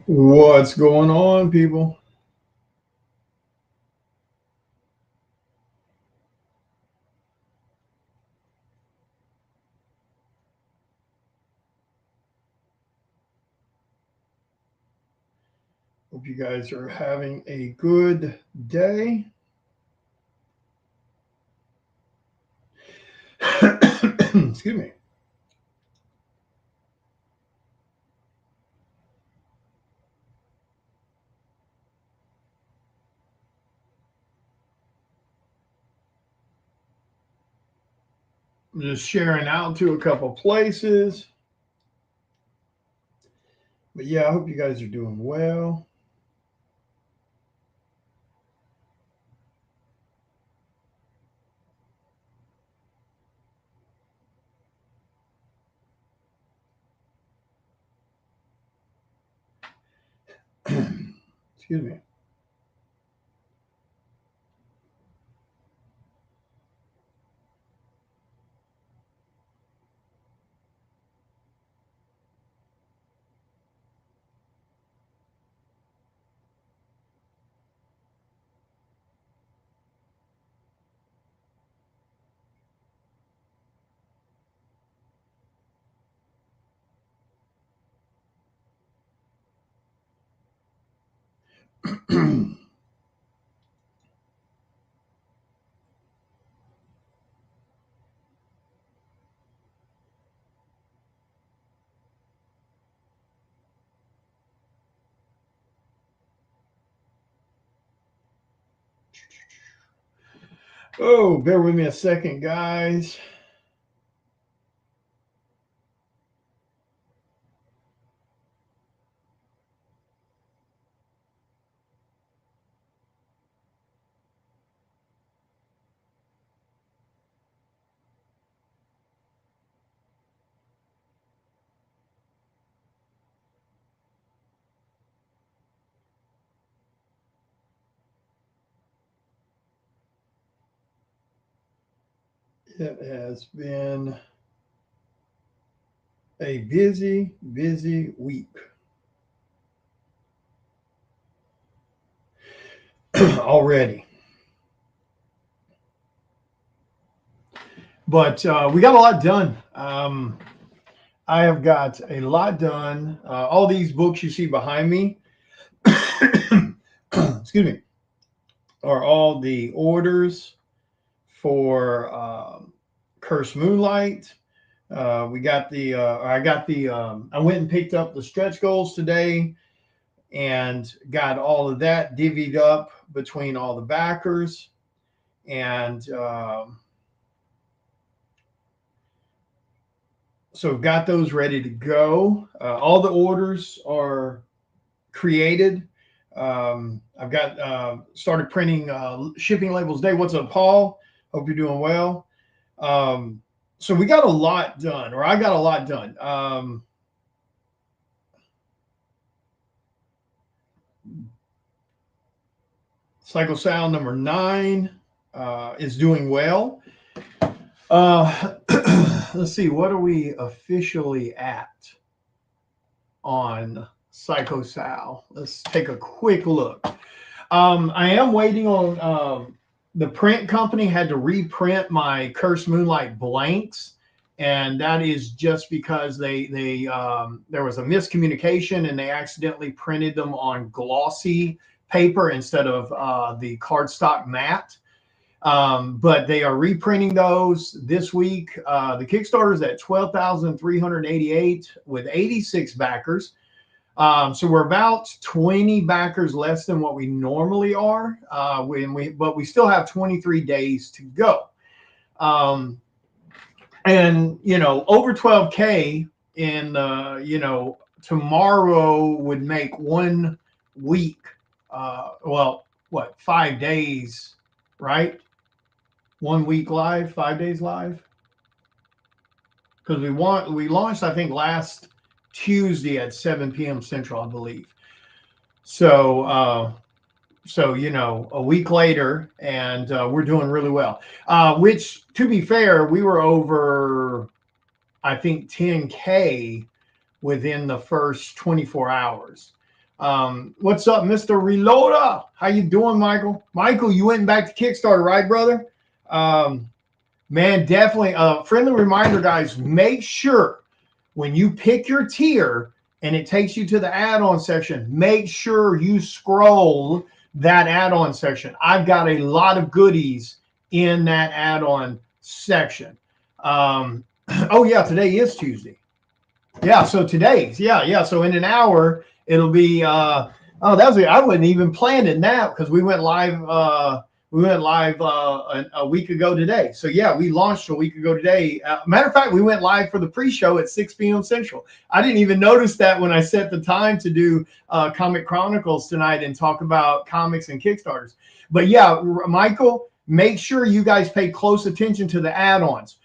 What's going on, people? Hope you guys are having a good day. Excuse me. I'm just sharing out to a couple places. But yeah, I hope you guys are doing well. Excuse me. Oh, bear with me a second, guys. It has been a busy, busy week already. But we got a lot done. I have got a lot done. All these books you see behind me, excuse me, are all the orders for Curse Moonlight. We got I got I went and picked up the stretch goals today and got all of that divvied up between all the backers. And so got those ready to go. All the orders are created. I've got started printing shipping labels today. What's up, Paul? Hope you're doing well. So we got a lot done, or I got a lot done. Cycle Sound number 9 is doing well. Let's see, what are we officially at on Psycho Sal? Let's take a quick look. I am waiting on the print company had to reprint my Curse Moonlight blanks, and that is just because they there was a miscommunication and they accidentally printed them on glossy paper instead of the cardstock matte. But they are reprinting those this week. The Kickstarter is at 12,388 with 86 backers. So we're about 20 backers less than what we normally are. But we still have 23 days to go. And over 12K in tomorrow would make 1 week. Well, what, 5 days, right? 1 week live, 5 days live. Because we launched, I think, last Tuesday at 7 p.m. Central, I believe. So a week later, and we're doing really well. Which, to be fair, we were over, I think, 10K within the first 24 hours. What's up, Mr. Reloader? How you doing, Michael? Michael, you went back to Kickstarter, right, brother? Man, definitely. Friendly reminder, guys, make sure when you pick your tier and it takes you to the add-on section, make sure you scroll that add-on section. I've got a lot of goodies in that add-on section. Oh yeah, today is Tuesday. Yeah, so today's yeah. So in an hour it'll be oh, that was I wasn't even planning that because we went live a week ago today. So yeah, we launched a week ago today. Matter of fact, we went live for the pre-show at 6 p.m. Central. I didn't even notice that when I set the time to do Comic Chronicles tonight and talk about comics and Kickstarters. But yeah, Michael, make sure you guys pay close attention to the add-ons.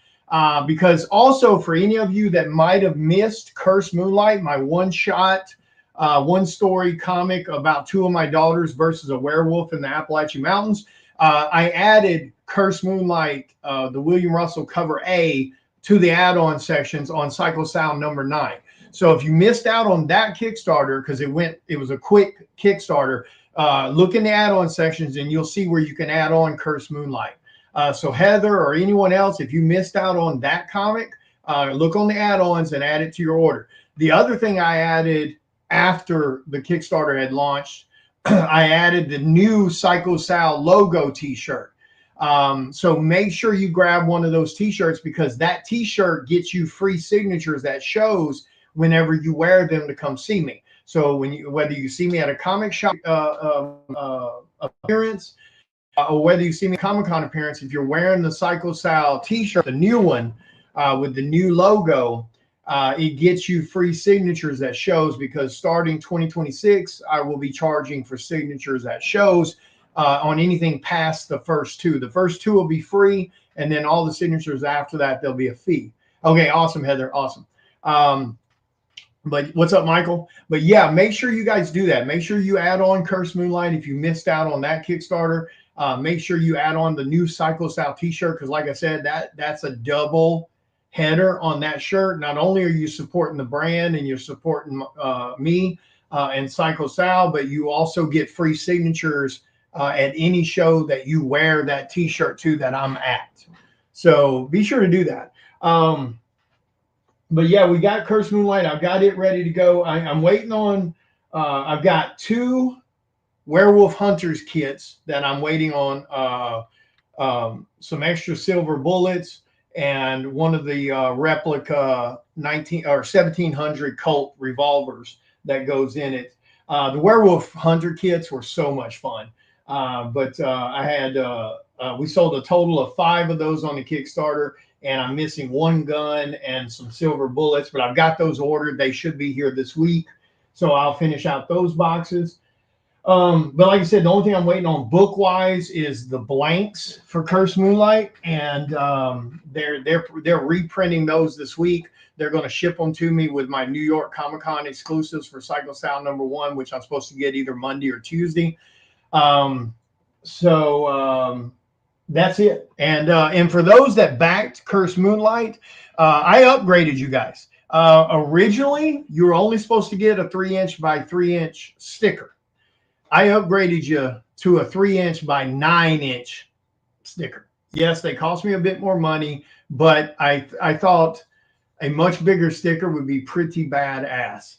Because also for any of you that might have missed Curse Moonlight, my one-shot, one-story comic about two of my daughters versus a werewolf in the Appalachian Mountains, I added Curse Moonlight, the William Russell cover A, to the add-on sections on Cycle Sound number 9. So if you missed out on that Kickstarter, because it was a quick Kickstarter, look in the add-on sections and you'll see where you can add on Curse Moonlight. So Heather or anyone else, if you missed out on that comic, look on the add-ons and add it to your order. The other thing I added after the Kickstarter had launched, I added the new Psycho Sal logo t-shirt. So make sure you grab one of those t-shirts because that t-shirt gets you free signatures that shows whenever you wear them to come see me. So whether you see me at a comic shop appearance, or whether you see me Comic-Con appearance, if you're wearing the Psycho Sal t-shirt, the new one with the new logo, it gets you free signatures at shows because starting 2026, I will be charging for signatures at shows on anything past the first two. The first two will be free, and then all the signatures after that, there'll be a fee. Okay, awesome, Heather, awesome. But what's up, Michael? But yeah, make sure you guys do that. Make sure you add on Curse Moonlight if you missed out on that Kickstarter. Make sure you add on the new Psycho Sal t-shirt because like I said, that's a double header on that shirt. Not only are you supporting the brand and you're supporting me and Psycho Sal, but you also get free signatures at any show that you wear that t-shirt to that I'm at. So be sure to do that. But yeah, we got Curse Moonlight. I've got it ready to go. I'm waiting on, I've got 2 Werewolf Hunters kits that I'm waiting on, some extra silver bullets and one of the replica 19 or 1700 Colt revolvers that goes in it. The Werewolf Hunter kits were so much fun. But I had, we sold a total of 5 of those on the Kickstarter, and I'm missing 1 gun and some silver bullets, but I've got those ordered. They should be here this week. So I'll finish out those boxes. But like I said, the only thing I'm waiting on book wise is the blanks for Curse Moonlight, and they're reprinting those this week. They're going to ship them to me with my New York Comic-Con exclusives for Psycho Sound number 1, which I'm supposed to get either Monday or Tuesday. That's it. And for those that backed Curse Moonlight, I upgraded you guys. Originally, you were only supposed to get a 3-inch by 3-inch sticker. I upgraded you to a 3-inch by 9-inch sticker. Yes, they cost me a bit more money, but I thought a much bigger sticker would be pretty badass.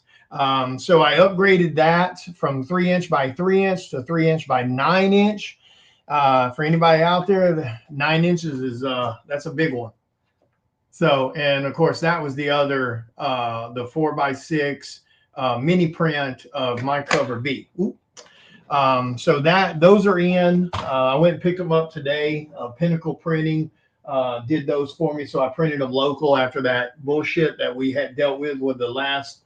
So I upgraded that from 3-inch by 3-inch to 3-inch by 9-inch. For anybody out there, the 9 inches is that's a big one. So, and of course, that was the other the 4x6 mini print of my cover B. So those are in. I went and picked them up today. Pinnacle Printing did those for me, so I printed them local after that bullshit that we had dealt with the last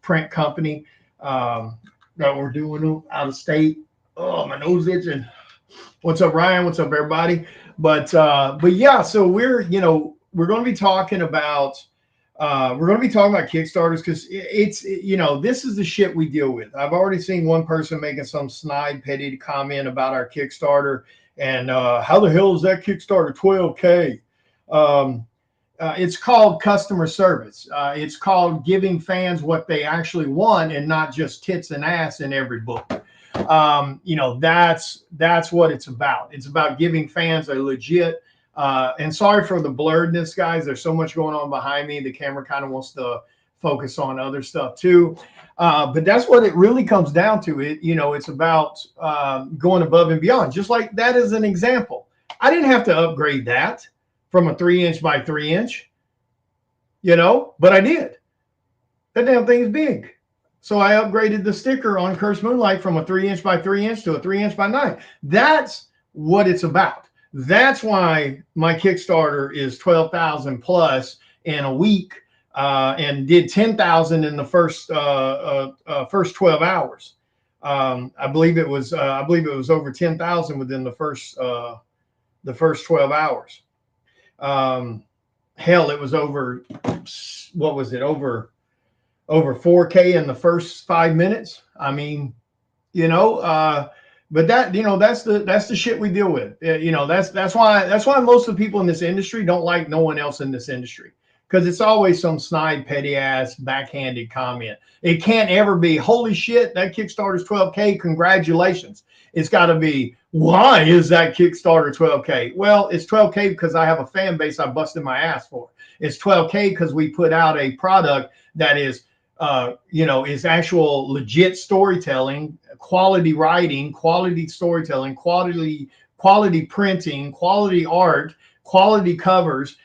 print company that we're doing them out of state. Oh, my nose itching. What's up, Ryan? What's up, everybody? But yeah, so we're going to be talking about Kickstarters because it's this is the shit we deal with. I've already seen one person making some snide, petty comment about our Kickstarter and how the hell is that Kickstarter 12K? it's called customer service. It's called giving fans what they actually want and not just tits and ass in every book. That's what it's about. It's about giving fans a legit, and sorry for the blurredness, guys. There's so much going on behind me. The camera kind of wants to focus on other stuff too. But that's what it really comes down to. It's about going above and beyond. Just like that is an example. I didn't have to upgrade that from a 3" by 3", but I did. That damn thing is big. So I upgraded the sticker on Cursed Moonlight from a 3" by 3" to a 3" by 9. That's what it's about. That's why my Kickstarter is 12,000 plus in a week, and did 10,000 in the first 12 hours. I believe it was over 10,000 within the first 12 hours. Hell, it was over, what was it, over 4K in the first 5 minutes. I mean, but that's the shit we deal with. That's why most of the people in this industry don't like no one else in this industry, because it's always some snide, petty ass, backhanded comment. It can't ever be, holy shit, that Kickstarter's 12K, congratulations. It's got to be, why is that Kickstarter 12K? Well, it's 12K because I have a fan base I busted my ass for. It's 12K because we put out a product that is, is actual legit storytelling, quality writing, quality storytelling, quality printing, quality art, quality covers,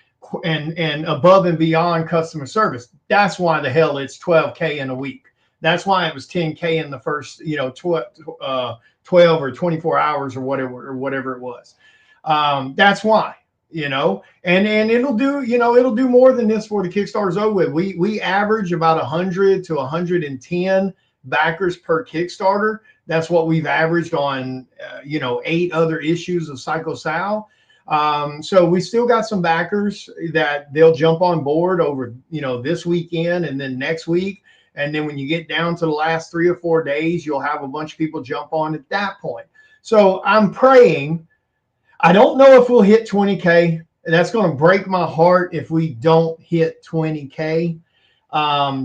and above and beyond customer service. That's why the hell it's 12K in a week. That's why it was 10K in the first, 12 or 24 hours or whatever it was. That's why, and it'll do more than this for the Kickstarter's over with. We average about 100 to 110 backers per Kickstarter. That's what we've averaged on, 8 other issues of Psycho Sal. So we still got some backers that they'll jump on board over, this weekend and then next week. And then when you get down to the last 3 or 4 days, you'll have a bunch of people jump on at that point. So I'm praying. I don't know if we'll hit 20K. That's going to break my heart if we don't hit 20K,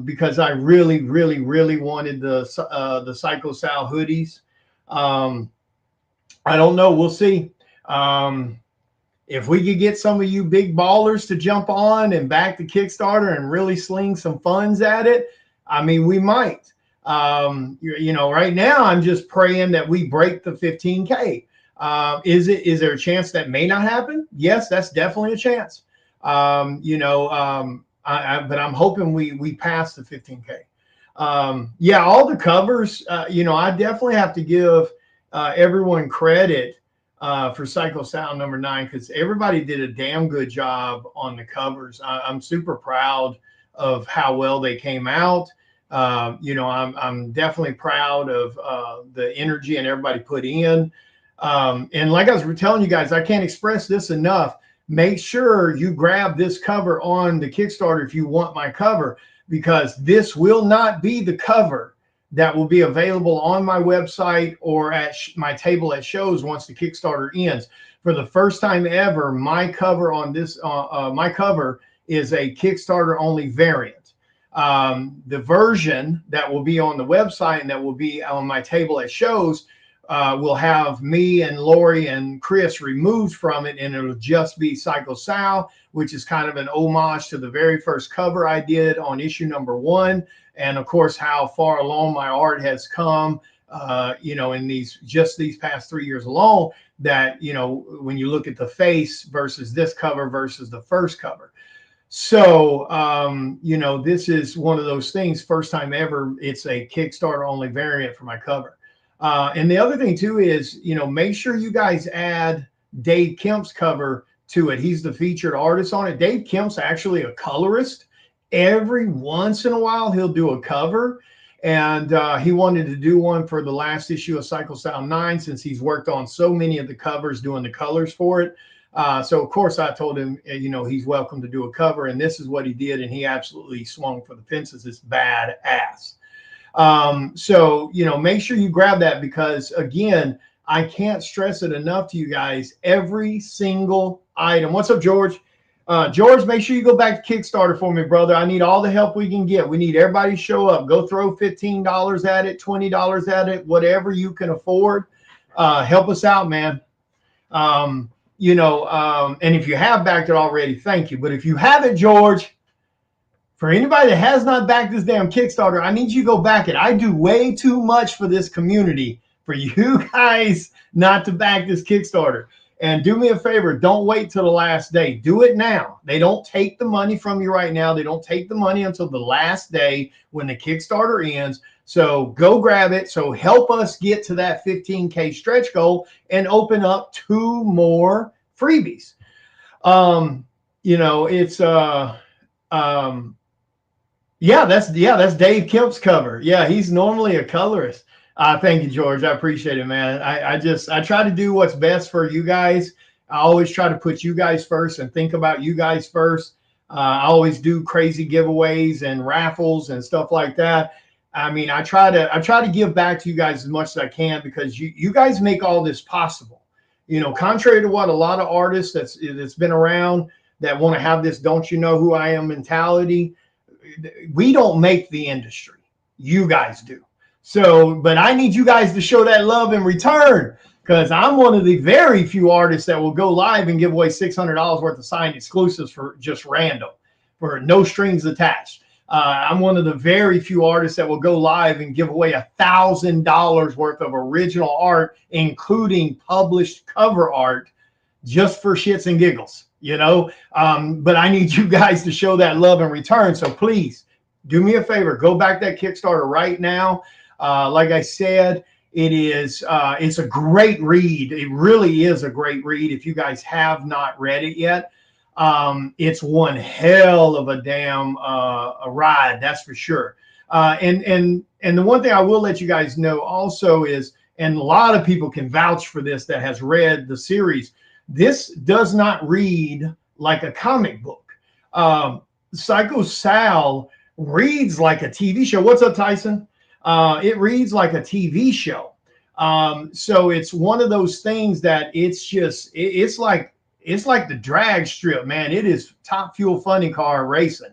because I really, really, really wanted the Psycho Sal hoodies. I don't know. We'll see. If we could get some of you big ballers to jump on and back the Kickstarter and really sling some funds at it, I mean, we might. Right now I'm just praying that we break the 15K. Is there a chance that may not happen? Yes, that's definitely a chance. But I'm hoping we pass the 15K. All the covers, I definitely have to give everyone credit for Psycho Sal number 9, because everybody did a damn good job on the covers. I'm super proud of how well they came out. I'm definitely proud of the energy and everybody put in. And like I was telling you guys, I can't express this enough. Make sure you grab this cover on the Kickstarter if you want my cover, because this will not be the cover that will be available on my website or at my table at shows once the Kickstarter ends. For the first time ever, my cover on this, my cover is a Kickstarter only variant. The version that will be on the website and that will be on my table at shows will have me and Lori and Chris removed from it, and it'll just be Psycho Sal, which is kind of an homage to the very first cover I did on issue number 1. And of course, how far along my art has come, in these past 3 years alone, that, when you look at the face versus this cover versus the first cover. So, this is one of those things, first time ever, it's a Kickstarter only variant for my cover. And the other thing too is, make sure you guys add Dave Kemp's cover to it. He's the featured artist on it. Dave Kemp's actually a colorist. Every once in a while, he'll do a cover. And he wanted to do one for the last issue of Psycho Sal 9, since he's worked on so many of the covers doing the colors for it. So of course I told him, he's welcome to do a cover, and this is what he did, and he absolutely swung for the fences. It's badass. So make sure you grab that, because again, I can't stress it enough to you guys. Every single item. What's up, George? George, make sure you go back to Kickstarter for me, brother. I need all the help we can get. We need everybody to show up. Go throw $15 at it, $20 at it, whatever you can afford. Help us out, man. And if you have backed it already, thank you. But if you haven't, George, for anybody that has not backed this damn Kickstarter, I need you to go back it. I do way too much for this community for you guys not to back this Kickstarter. And do me a favor, don't wait till the last day. Do it now. They don't take the money from you right now. They don't take the money until the last day when the Kickstarter ends. So go grab it. So help us get to that 15K stretch goal and open up 2 more freebies. That's Dave Kemp's cover. Yeah, he's normally a colorist. Thank you, George. I appreciate it, man. I try to do what's best for you guys. I always try to put you guys first and think about you guys first. I always do crazy giveaways and raffles and stuff like that. I mean, I try to give back to you guys as much as I can because you guys make all this possible. Contrary to what a lot of artists that's been around that want to have this "don't you know who I am" mentality, we don't make the industry. You guys do. So, but I need you guys to show that love in return because I'm one of the very few artists that will go live and give away $600 worth of signed exclusives for just random, for no strings attached. I'm one of the very few artists that will go live and give away $1,000 worth of original art, including published cover art, just for shits and giggles, But I need you guys to show that love in return. So please do me a favor, go back that Kickstarter right now. Like I said, it's a great read. It really is a great read. If you guys have not read it yet, it's one hell of a damn a ride, that's for sure. And the one thing I will let you guys know also is, and a lot of people can vouch for this that has read the series, this does not read like a comic book. Psycho Sal reads like a TV show. What's up, Tyson? It reads like a TV show. So it's one of those things that it's like the drag strip, man. It is Top Fuel Funny Car racing.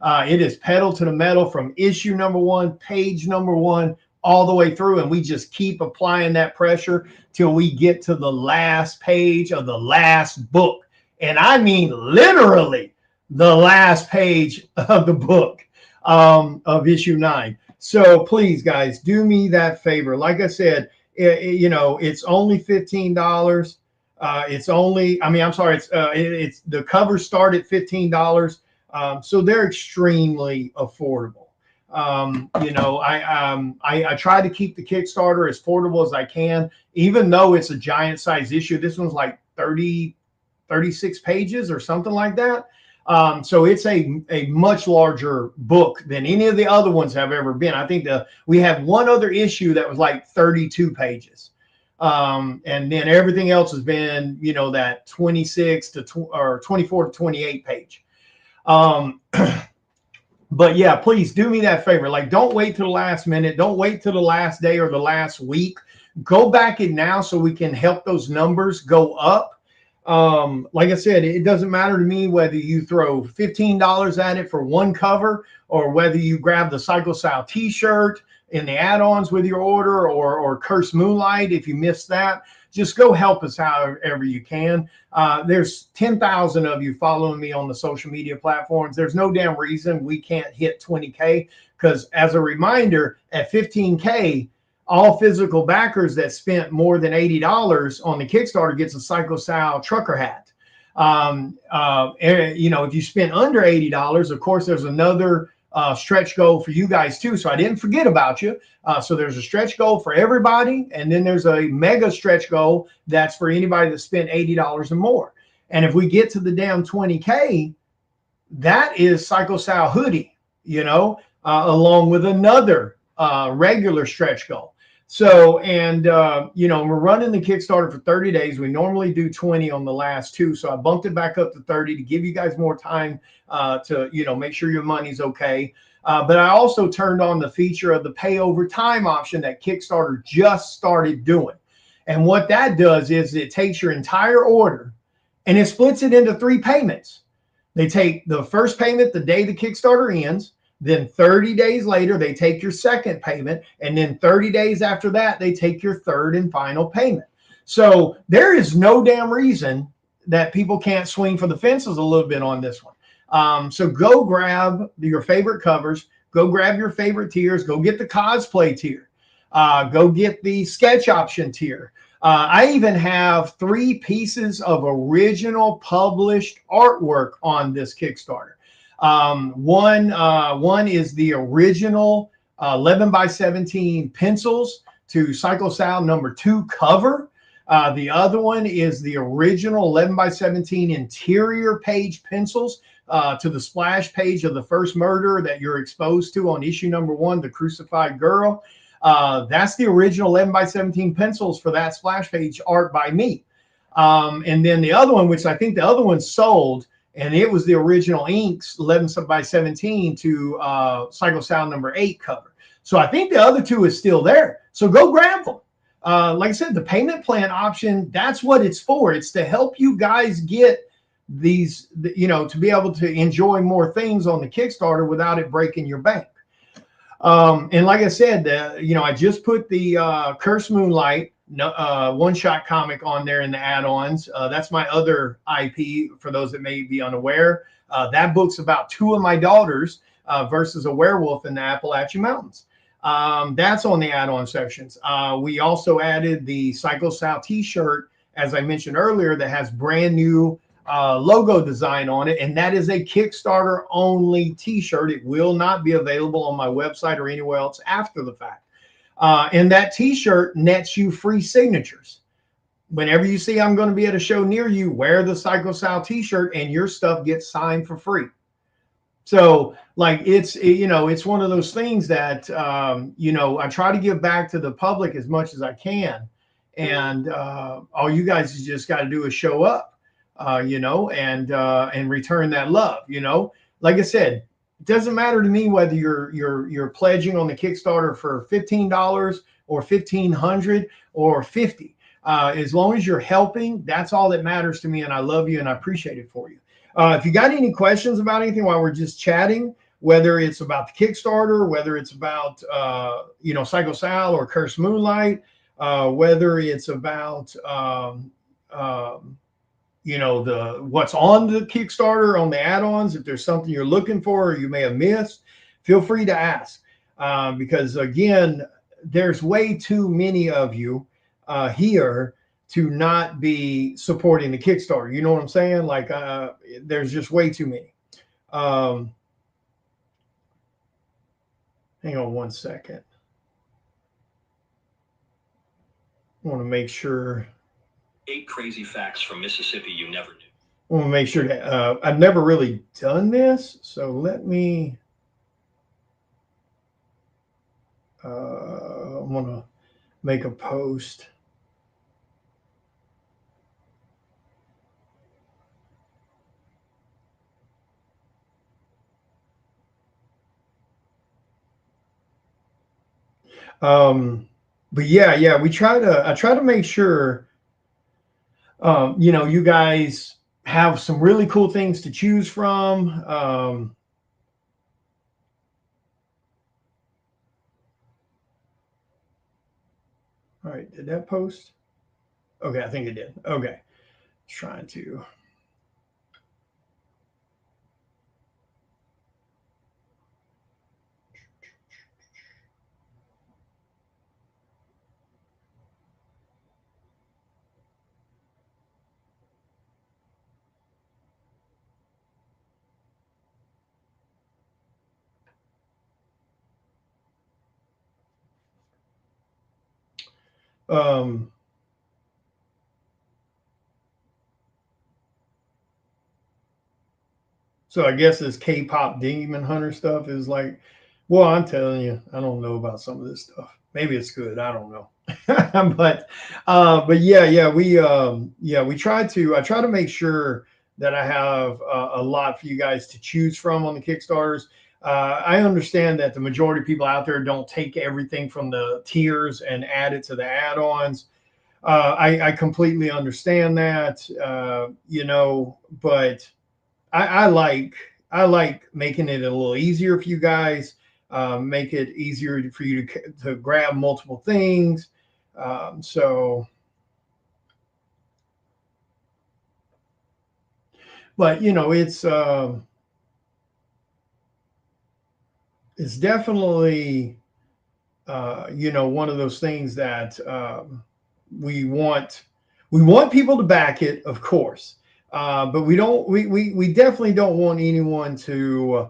It is pedal to the metal from issue number 1, page number 1, all the way through. And we just keep applying that pressure till we get to the last page of the last book. And I mean, literally the last page of the book, of issue 9. So please, guys, do me that favor. Like I said, it's only $15. It's the covers start at $15. So they're extremely affordable. I try to keep the Kickstarter as affordable as I can, even though it's a giant size issue. This one's like 36 pages or something like that. So it's a much larger book than any of the other ones have ever been. I think we have one other issue that was like 32 pages. And then everything else has been, that 26 or 24 to 28 page. But yeah, please do me that favor. Like, don't wait till the last minute. Don't wait till the last day or the last week. Go back in now so we can help those numbers go up. Like I said, it doesn't matter to me whether you throw $15 at it for one cover or whether you grab the Psycho Sal t-shirt in the add-ons with your order or Curse Moonlight if you missed that. Just go help us however you can. There's 10,000 of you following me on the social media platforms. There's no damn reason we can't hit 20K because, as a reminder, at 15K, all physical backers that spent more than $80 on the Kickstarter gets a Psycho Sal trucker hat. If you spent under $80, of course, there's another stretch goal for you guys too. So I didn't forget about you. So there's a stretch goal for everybody. And then there's a mega stretch goal that's for anybody that spent $80 or more. And if we get to the damn 20K, that is Psycho Sal hoodie, along with another regular stretch goal. So, we're running the Kickstarter for 30 days. We normally do 20 on the last 2. So I bumped it back up to 30 to give you guys more time to, make sure your money's okay. But I also turned on the feature of the pay over time option that Kickstarter just started doing. And what that does is it takes your entire order and it splits it into 3 payments. They take the first payment the day the Kickstarter ends. Then 30 days later, they take your second payment. And then 30 days after that, they take your third and final payment. So there is no damn reason that people can't swing for the fences a little bit on this one. So go grab your favorite covers. Go grab your favorite tiers. Go get the cosplay tier. Go get the sketch option tier. I even have 3 pieces of original published artwork on this Kickstarter. One is the original 11 by 17 pencils to Psycho Sal #2 cover. The other one is the original 11 by 17 interior page pencils to the splash page of the first murder that you're exposed to on issue #1, The Crucified Girl. That's the original 11 by 17 pencils for that splash page art by me. And then the other one, which I think the other one sold, and it was the original inks 11 by 17 to Psycho Sal #8 cover. So I think the other 2 is still there. So go grab them. Like I said, the payment plan option, that's what it's for. It's to help you guys get these, to be able to enjoy more things on the Kickstarter without it breaking your bank. And like I said, I just put the Curse Moonlight one-shot comic on there in the add-ons. That's my other IP for those that may be unaware. That book's about 2 of my daughters versus a werewolf in the Appalachian Mountains. That's on the add-on sections. We also added the Psycho Sal t-shirt, as I mentioned earlier, that has brand new logo design on it, and that is a Kickstarter only t-shirt. It will not be available on my website or anywhere else after the fact. And that t-shirt nets you free signatures. Whenever you see I'm going to be at a show near you, wear the Psycho Sal t-shirt and your stuff gets signed for free. So like it's one of those things that I try to give back to the public as much as I can, and all you guys just got to do is show up. And return that love. Like I said, it doesn't matter to me whether you're pledging on the Kickstarter for $15 or $1,500 or $50. As long as you're helping, that's all that matters to me, and I love you and I appreciate it for you. If you got any questions about anything while we're just chatting, whether it's about the Kickstarter, whether it's about Psycho Sal or Curse Moonlight, whether it's about what's on the Kickstarter on the add-ons, if there's something you're looking for or you may have missed, feel free to ask, because again, there's way too many of you here to not be supporting the Kickstarter. You know what I'm saying? Like there's just way too many. Hang on one second. I want to make sure. 8 crazy facts from Mississippi you never knew. I want to make sure that I've never really done this. So let me, I want to make a post. But yeah, I try to make sure, you guys have some really cool things to choose from. All right, did that post? Okay, I think it did. Okay, trying to. So I guess this K-pop Demon Hunter stuff is like, well, I'm telling you, I don't know about some of this stuff. Maybe it's good. I don't know. but yeah, we try to. I try to make sure that I have a lot for you guys to choose from on the Kickstarters. I understand that the majority of people out there don't take everything from the tiers and add it to the add-ons. I completely understand that, but I like making it a little easier for you guys, make it easier for you to grab multiple things. So, but it's definitely one of those things that we want people to back it, of course, but we definitely don't want anyone to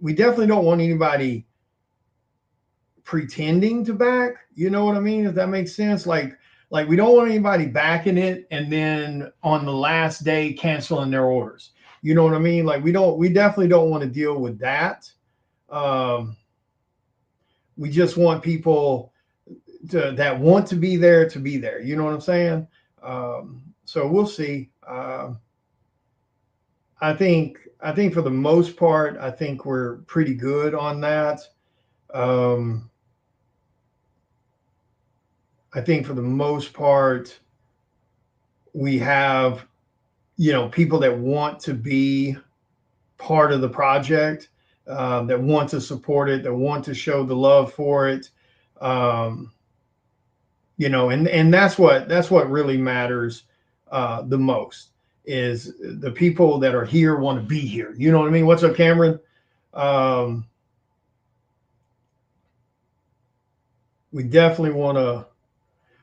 we definitely don't want anybody pretending to back, you know what I mean, if that makes sense. Like we don't want anybody backing it and then on the last day canceling their orders, you know what I mean. Like we definitely don't want to deal with that. We just want people that want to be there, you know what I'm saying. So we'll see. I think for the most part, I think we're pretty good on that. I think for the most part, we have, people that want to be part of the project, that want to support it, that want to show the love for it. And that's what really matters the most, is the people that are here want to be here. You know what I mean? What's up, Cameron? We definitely want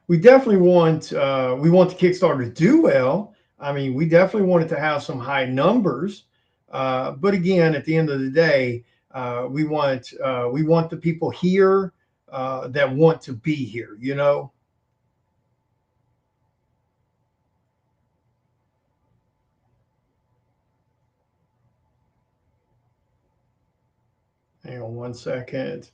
we want the Kickstarter to do well. I mean, we definitely want it to have some high numbers. But again, at the end of the day, we want the people here that want to be here, Hang on one second.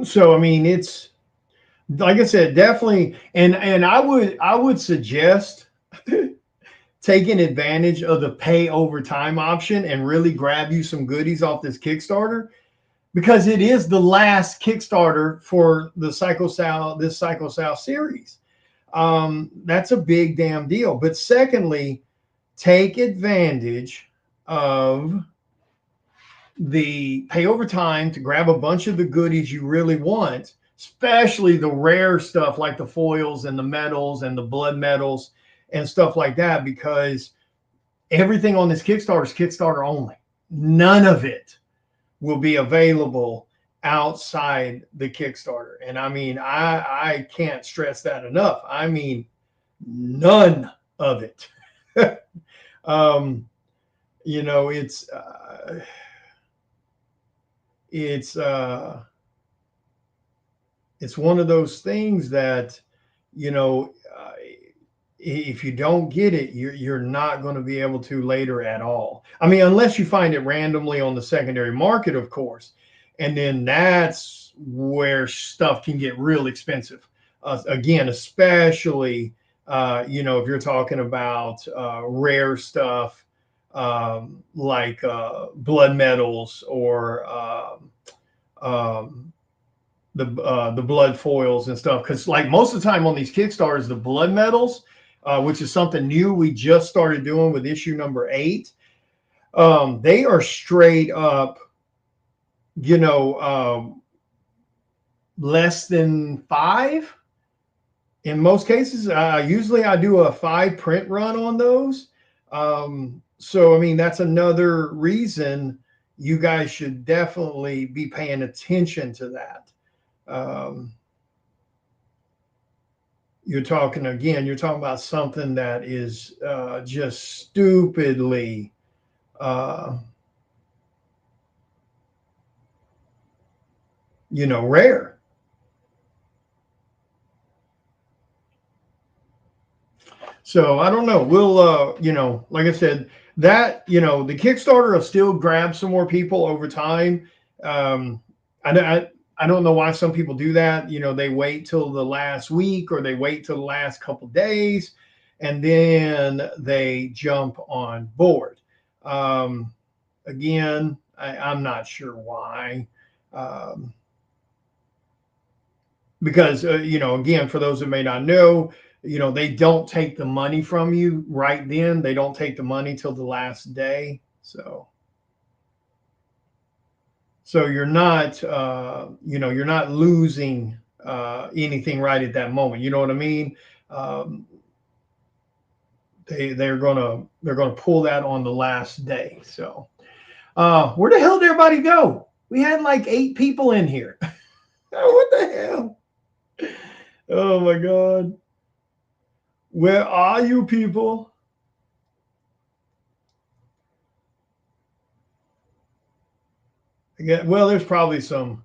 So I mean, it's like I said, definitely, and I would suggest taking advantage of the pay over time option and really grab you some goodies off this Kickstarter, because it is the last Kickstarter for the this Psycho Sal series. That's a big damn deal. But secondly, take advantage of the pay over time to grab a bunch of the goodies you really want, especially the rare stuff like the foils and the metals and the blood metals and stuff like that, because everything on this Kickstarter is Kickstarter only. None of it will be available outside the Kickstarter. And I mean, I can't stress that enough. I mean, none of it. It's it's one of those things that, if you don't get it, you're not going to be able to later at all. I mean, unless you find it randomly on the secondary market, of course, and then that's where stuff can get real expensive. Again, especially if you're talking about rare stuff, like blood metals or the blood foils and stuff, because like most of the time on these Kickstarters, the blood metals, which is something new we just started doing with issue number 8, they are straight up, less than 5 in most cases. Usually I do a 5 print run on those. So I mean, that's another reason you guys should definitely be paying attention to that. You're talking about something that is just stupidly rare. So I don't know. We'll like I said, that the Kickstarter will still grab some more people over time. I don't know why some people do that. They wait till the last week or they wait till the last couple days and then they jump on board. Again, I'm not sure why. Um, because again, for those that may not know, they don't take the money from you right then. They don't take the money till the last day. So you're not you're not losing anything right at that moment. You know what I mean? Um, they're gonna pull that on the last day. So where the hell did everybody go? We had like 8 people in here. What the hell? Oh my god. Where are you people? Well, there's probably some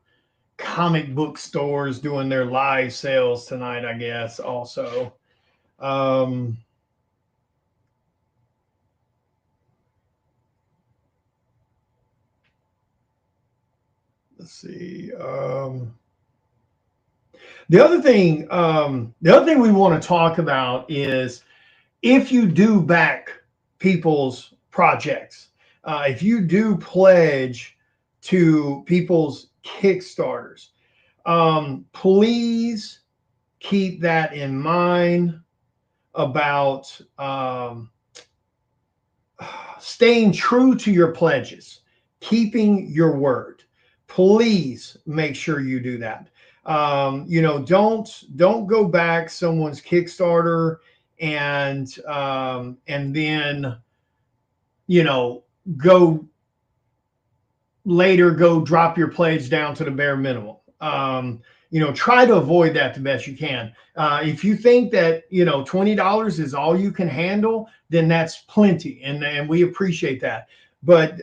comic book stores doing their live sales tonight, I guess, also. Um, let's see. The other thing we want to talk about is if you do back people's projects, if you do pledge to people's Kickstarters, please keep that in mind about staying true to your pledges, keeping your word. Please make sure you do that. Don't go back someone's Kickstarter and then you know go later go drop your pledge down to the bare minimum. Try to avoid that the best you can. If you think that $20 is all you can handle, then that's plenty, and we appreciate that. But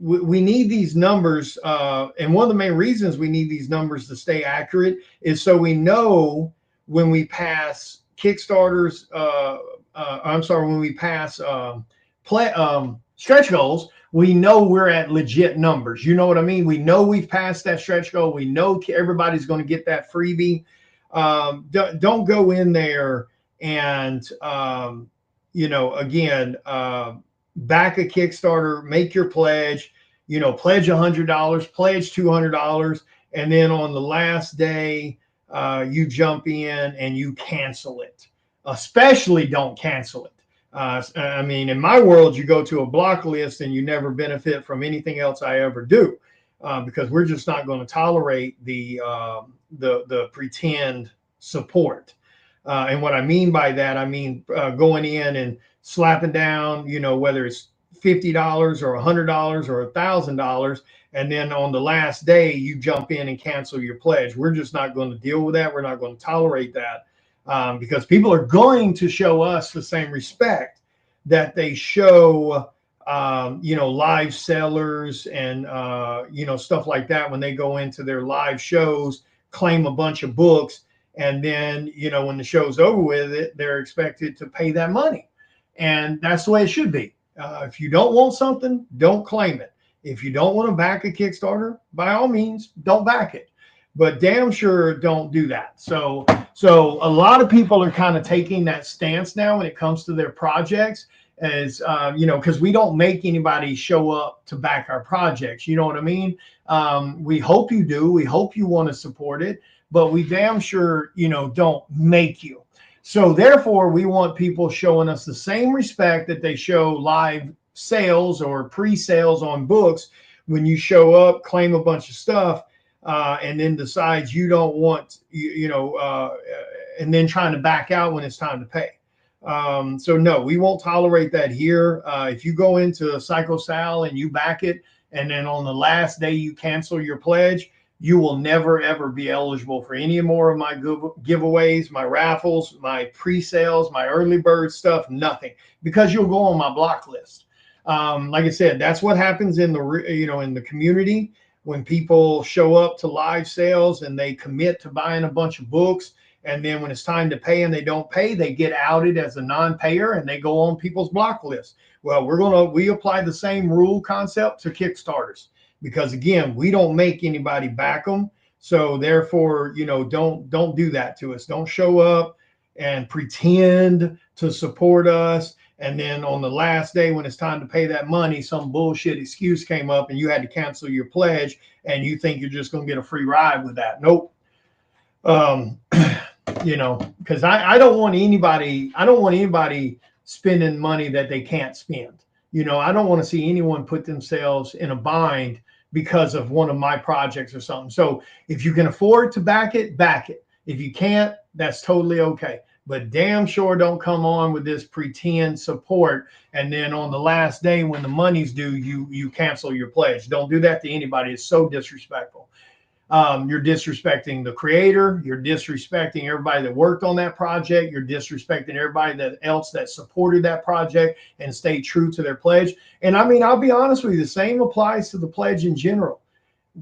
we need these numbers, and one of the main reasons we need these numbers to stay accurate is so we know when we pass Kickstarters. I'm sorry, when we pass stretch goals, we know we're at legit numbers. You know what I mean? We know we've passed that stretch goal. We know everybody's going to get that freebie. Don't go in there and, again, back a Kickstarter, make your pledge, pledge $100, pledge $200. And then on the last day, you jump in and you cancel it. Especially don't cancel it. I mean, in my world, you go to a block list and you never benefit from anything else I ever do, because we're just not going to tolerate the pretend support. And what I mean by that, I mean going in and slapping down, whether it's $50 or $100 or $1,000, and then on the last day you jump in and cancel your pledge. We're just not going to deal with that. We're not going to tolerate that. Because people are going to show us the same respect that they show, live sellers and, stuff like that when they go into their live shows, claim a bunch of books, and then, when the show's over with it, they're expected to pay that money. And that's the way it should be. If you don't want something, don't claim it. If you don't want to back a Kickstarter, by all means, don't back it. But damn sure don't do that. So a lot of people are kind of taking that stance now when it comes to their projects, as because we don't make anybody show up to back our projects. You know what I mean? We hope you do. We hope you want to support it, but we damn sure don't make you. So therefore, we want people showing us the same respect that they show live sales or pre-sales on books. When you show up, claim a bunch of stuff, and then decides you don't want, and then trying to back out when it's time to pay. So no, we won't tolerate that here. If you go into Psycho Sal and you back it, and then on the last day you cancel your pledge, you will never, ever be eligible for any more of my giveaways, my raffles, my pre-sales, my early bird stuff, nothing, because you'll go on my block list. Like I said, that's what happens in the community. When people show up to live sales and they commit to buying a bunch of books, and then when it's time to pay and they don't pay, they get outed as a non-payer and they go on people's block list. Well, we apply the same rule concept to Kickstarters, because again, we don't make anybody back them. So therefore, don't do that to us. Don't show up and pretend to support us And then on the last day, when it's time to pay that money, some bullshit excuse came up and you had to cancel your pledge, and you think you're just going to get a free ride with that. Nope. You know, because I don't want anybody spending money that they can't spend. You know, I don't want to see anyone put themselves in a bind because of one of my projects or something. So if you can afford to back it, back it. If you can't, that's totally okay. But damn sure don't come on with this pretend support, and then on the last day when the money's due, you cancel your pledge. Don't do that to anybody. It's so disrespectful. You're disrespecting the creator. You're disrespecting everybody that worked on that project. You're disrespecting everybody else that supported that project and stayed true to their pledge. And I mean, I'll be honest with you, the same applies to the pledge in general.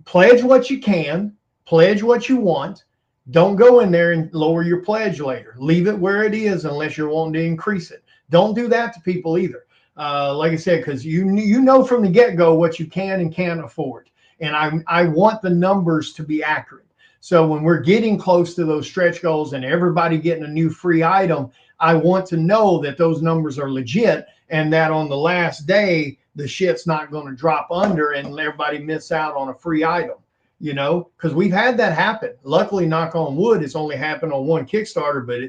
Pledge what you can, pledge what you want. Don't go in there and lower your pledge later. Leave it where it is unless you're wanting to increase it. Don't do that to people either. Like I said, because you know from the get-go what you can and can't afford. And I want the numbers to be accurate. So when we're getting close to those stretch goals and everybody getting a new free item, I want to know that those numbers are legit, and that on the last day, the shit's not going to drop under and everybody miss out on a free item, you know, because we've had that happen. Luckily, knock on wood, it's only happened on one Kickstarter, but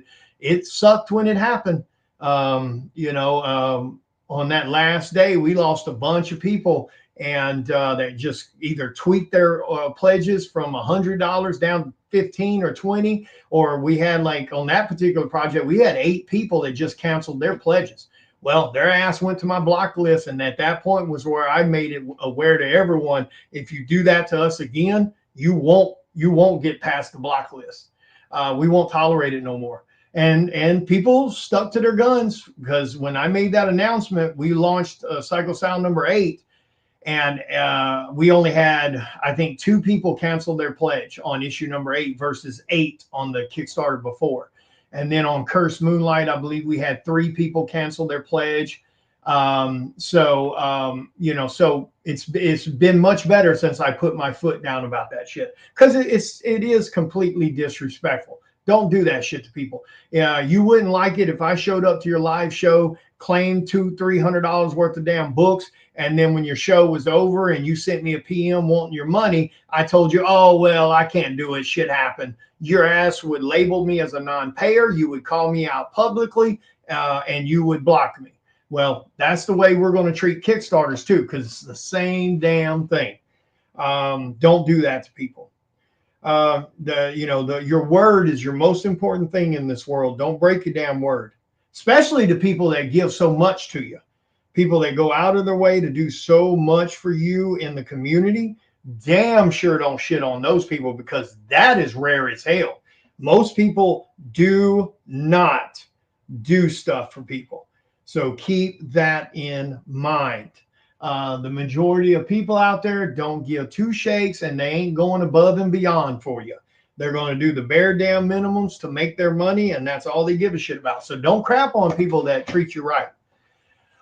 it sucked when it happened. You know, on that last day, we lost a bunch of people, and they just either tweaked their pledges from $100 down to 15 or 20, or we had, like on that particular project, we had 8 people that just canceled their pledges. Well, their ass went to my block list, and at that point was where I made it aware to everyone: if you do that to us again, you won't get past the block list. We won't tolerate it no more. And people stuck to their guns, because when I made that announcement, we launched Cycle Sound number 8. And we only had, I think, 2 people cancel their pledge on issue number 8 versus 8 on the Kickstarter before. And then on Cursed Moonlight, I believe we had 3 people cancel their pledge. You know, so it's been much better since I put my foot down about that shit, because it is completely disrespectful. Don't do that shit to people. Yeah, you wouldn't like it if I showed up to your live show, claimed $200-300 worth of damn books, and then when your show was over and you sent me a PM wanting your money, I told you, oh, well, I can't do it. Shit happened. Your ass would label me as a non-payer. You would call me out publicly, and you would block me. Well, that's the way we're going to treat Kickstarters too, because it's the same damn thing. Don't do that to people. Your word is your most important thing in this world. Don't break your damn word, especially to people that give so much to you. People that go out of their way to do so much for you in the community. Damn sure don't shit on those people, because that is rare as hell. Most people do not do stuff for people. So keep that in mind. The majority of people out there don't give 2 shakes, and they ain't going above and beyond for you. They're going to do the bare damn minimums to make their money, and that's all they give a shit about. So don't crap on people that treat you right.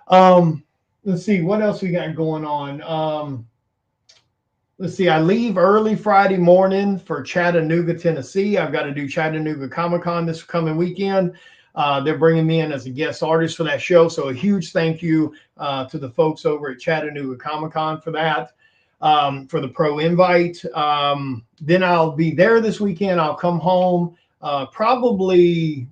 Let's see what else we got going on. Let's see, I leave early Friday morning for Chattanooga, Tennessee. I've got to do Chattanooga Comic Con this coming weekend. They're bringing me in as a guest artist for that show. So a huge thank you to the folks over at Chattanooga Comic Con for that, for the pro invite. Then I'll be there this weekend. I'll come home probably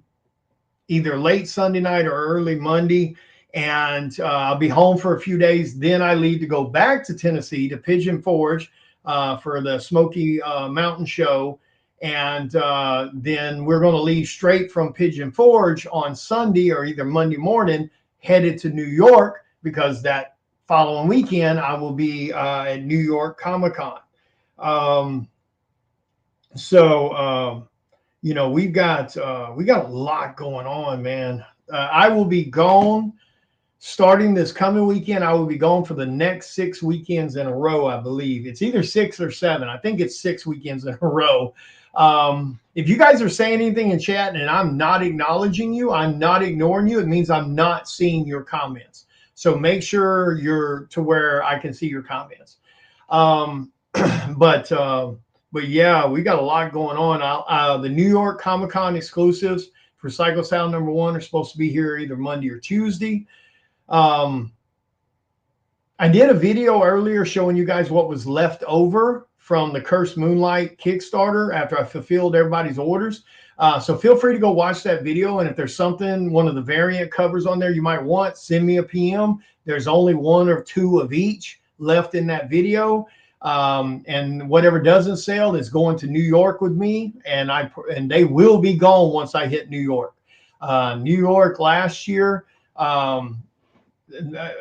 either late Sunday night or early Monday. And I'll be home for a few days. Then I leave to go back to Tennessee to Pigeon Forge for the Smoky Mountain Show. And then we're going to leave straight from Pigeon Forge on Sunday or either Monday morning, headed to New York, because that following weekend I will be at New York Comic Con. You know, we got a lot going on, man. I will be gone. Starting this coming weekend, I will be gone for the next 6 weekends in a row, I believe. It's either 6 or 7. I think it's 6 weekends in a row. If you guys are saying anything in chat and I'm not acknowledging you, I'm not ignoring you. It means I'm not seeing your comments. So make sure you're to where I can see your comments. But yeah, we got a lot going on. The New York Comic Con exclusives for Cycle Sound number 1 are supposed to be here either Monday or Tuesday. I did a video earlier showing you guys what was left over from the Cursed Moonlight Kickstarter after I fulfilled everybody's orders. So feel free to go watch that video. And if there's something, one of the variant covers on there you might want, send me a PM. There's only 1 or 2 of each left in that video. And whatever doesn't sell is going to New York with me. And they will be gone once I hit New York. New York last year,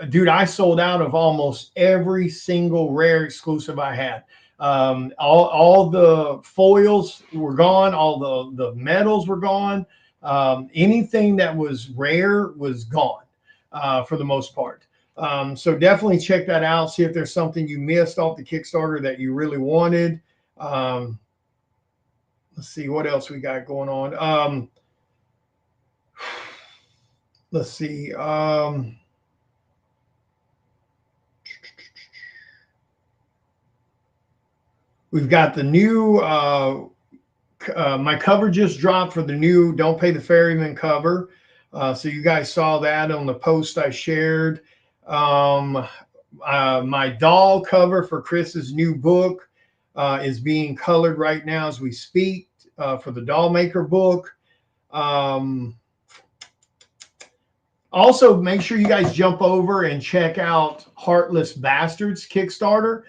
dude, I sold out of almost every single rare exclusive I had. All the foils were gone. All the metals were gone. Anything that was rare was gone for the most part. So definitely check that out. See if there's something you missed off the Kickstarter that you really wanted. Let's see what else we got going on. Let's see. We've got the new, my cover just dropped for the new Don't Pay the Ferryman cover. So you guys saw that on the post I shared. My doll cover for Chris's new book is being colored right now as we speak for the Doll Maker book. Also, make sure you guys jump over and check out Heartless Bastards Kickstarter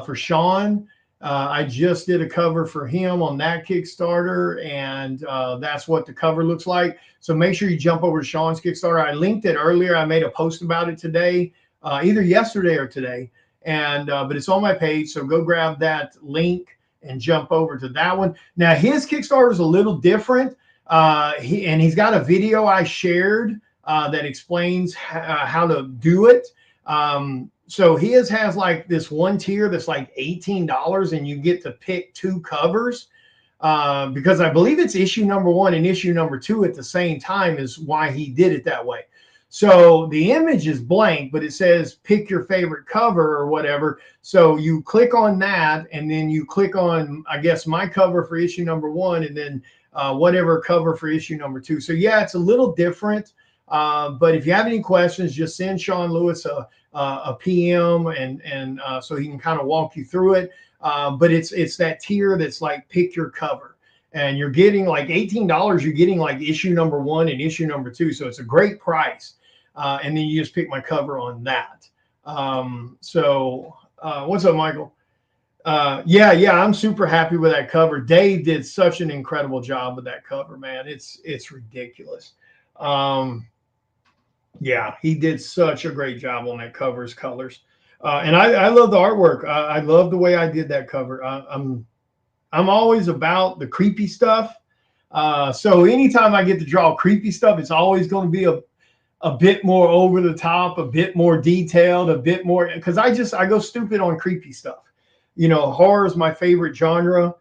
for Sean. I just did a cover for him on that Kickstarter, and that's what the cover looks like. So make sure you jump over to Sean's Kickstarter. I linked it earlier. I made a post about it today, either yesterday or today, and but it's on my page. So go grab that link and jump over to that one. Now his Kickstarter is a little different. He's got a video I shared that explains how to do it. So his has like this one tier that's like $18, and you get to pick 2 covers because I believe it's issue number 1 and issue number 2 at the same time is why he did it that way. So the image is blank, but it says pick your favorite cover or whatever. So you click on that, and then you click on, I guess, my cover for issue number 1, and then whatever cover for issue number 2. So yeah, it's a little different. But if you have any questions, just send Sean Lewis a PM, and so he can kind of walk you through it. But it's that tier that's like pick your cover, and you're getting like $18. You're getting like issue number 1 and issue number 2, so it's a great price. And then you just pick my cover on that. What's up, Michael? Yeah, I'm super happy with that cover. Dave did such an incredible job with that cover, man. It's ridiculous. Yeah, he did such a great job on that cover's colors. And I love the artwork. I love the way I did that cover. I'm always about the creepy stuff. So anytime I get to draw creepy stuff, it's always going to be a bit more over the top, a bit more detailed, a bit more, because I go stupid on creepy stuff. You know, horror is my favorite genre.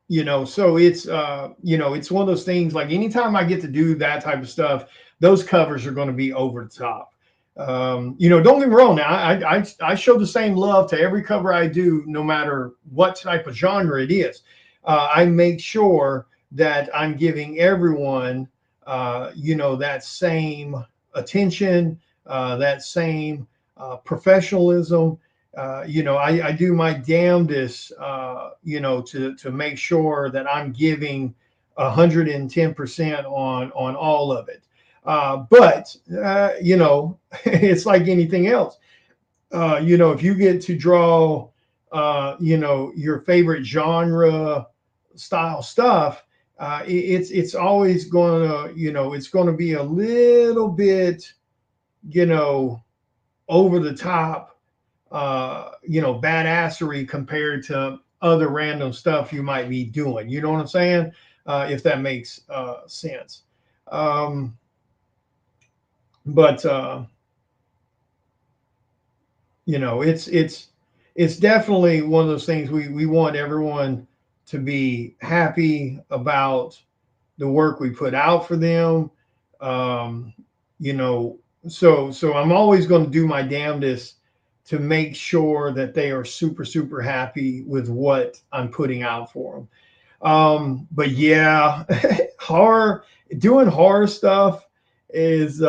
You know, so it's it's one of those things, like anytime I get to do that type of stuff, those covers are going to be over the top. Don't get me wrong. Now I show the same love to every cover I do, no matter what type of genre it is. I make sure that I'm giving everyone that same attention, that same professionalism. I do my damnedest, to make sure that I'm giving 110% on all of it. But it's like anything else. If you get to draw, your favorite genre style stuff, it's always going to, it's going to be a little bit, over the top, badassery compared to other random stuff you might be doing. You know what I'm saying? If that makes sense. It's definitely one of those things we want everyone to be happy about the work we put out for them. So I'm always going to do my damnedest to make sure that they are super, super happy with what I'm putting out for them. But yeah, horror doing horror stuff is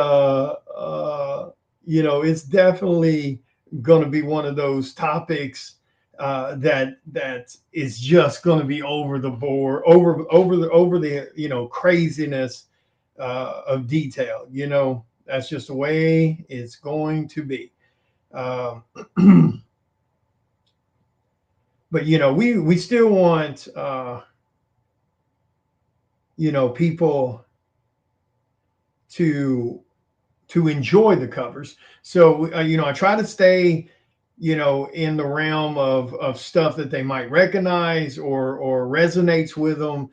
it's definitely going to be one of those topics that is just going to be over the board, over the craziness of detail. That's just the way it's going to be. Um, but we still want people to enjoy the covers. So I try to stay in the realm of stuff that they might recognize or resonates with them.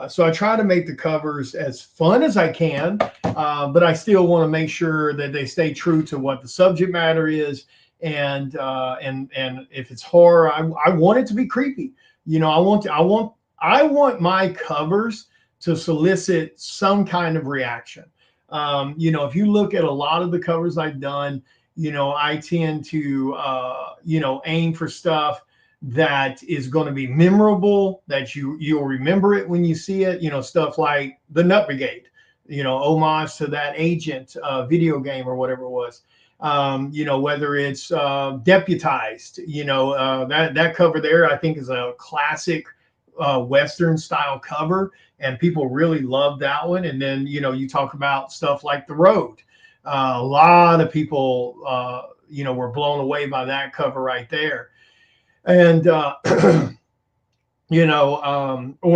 So I try to make the covers as fun as I can, but I still want to make sure that they stay true to what the subject matter is. And if it's horror, I want it to be creepy. I want my covers to solicit some kind of reaction. If you look at a lot of the covers I've done, I tend to, aim for stuff that is going to be memorable, that you'll remember it when you see it. Stuff like the Nut Brigade, homage to that Agent video game or whatever it was. Whether it's Deputized, that cover there, I think is a classic Western style cover, and people really love that one. And then, you talk about stuff like The Road. A lot of people, were blown away by that cover right there. And, or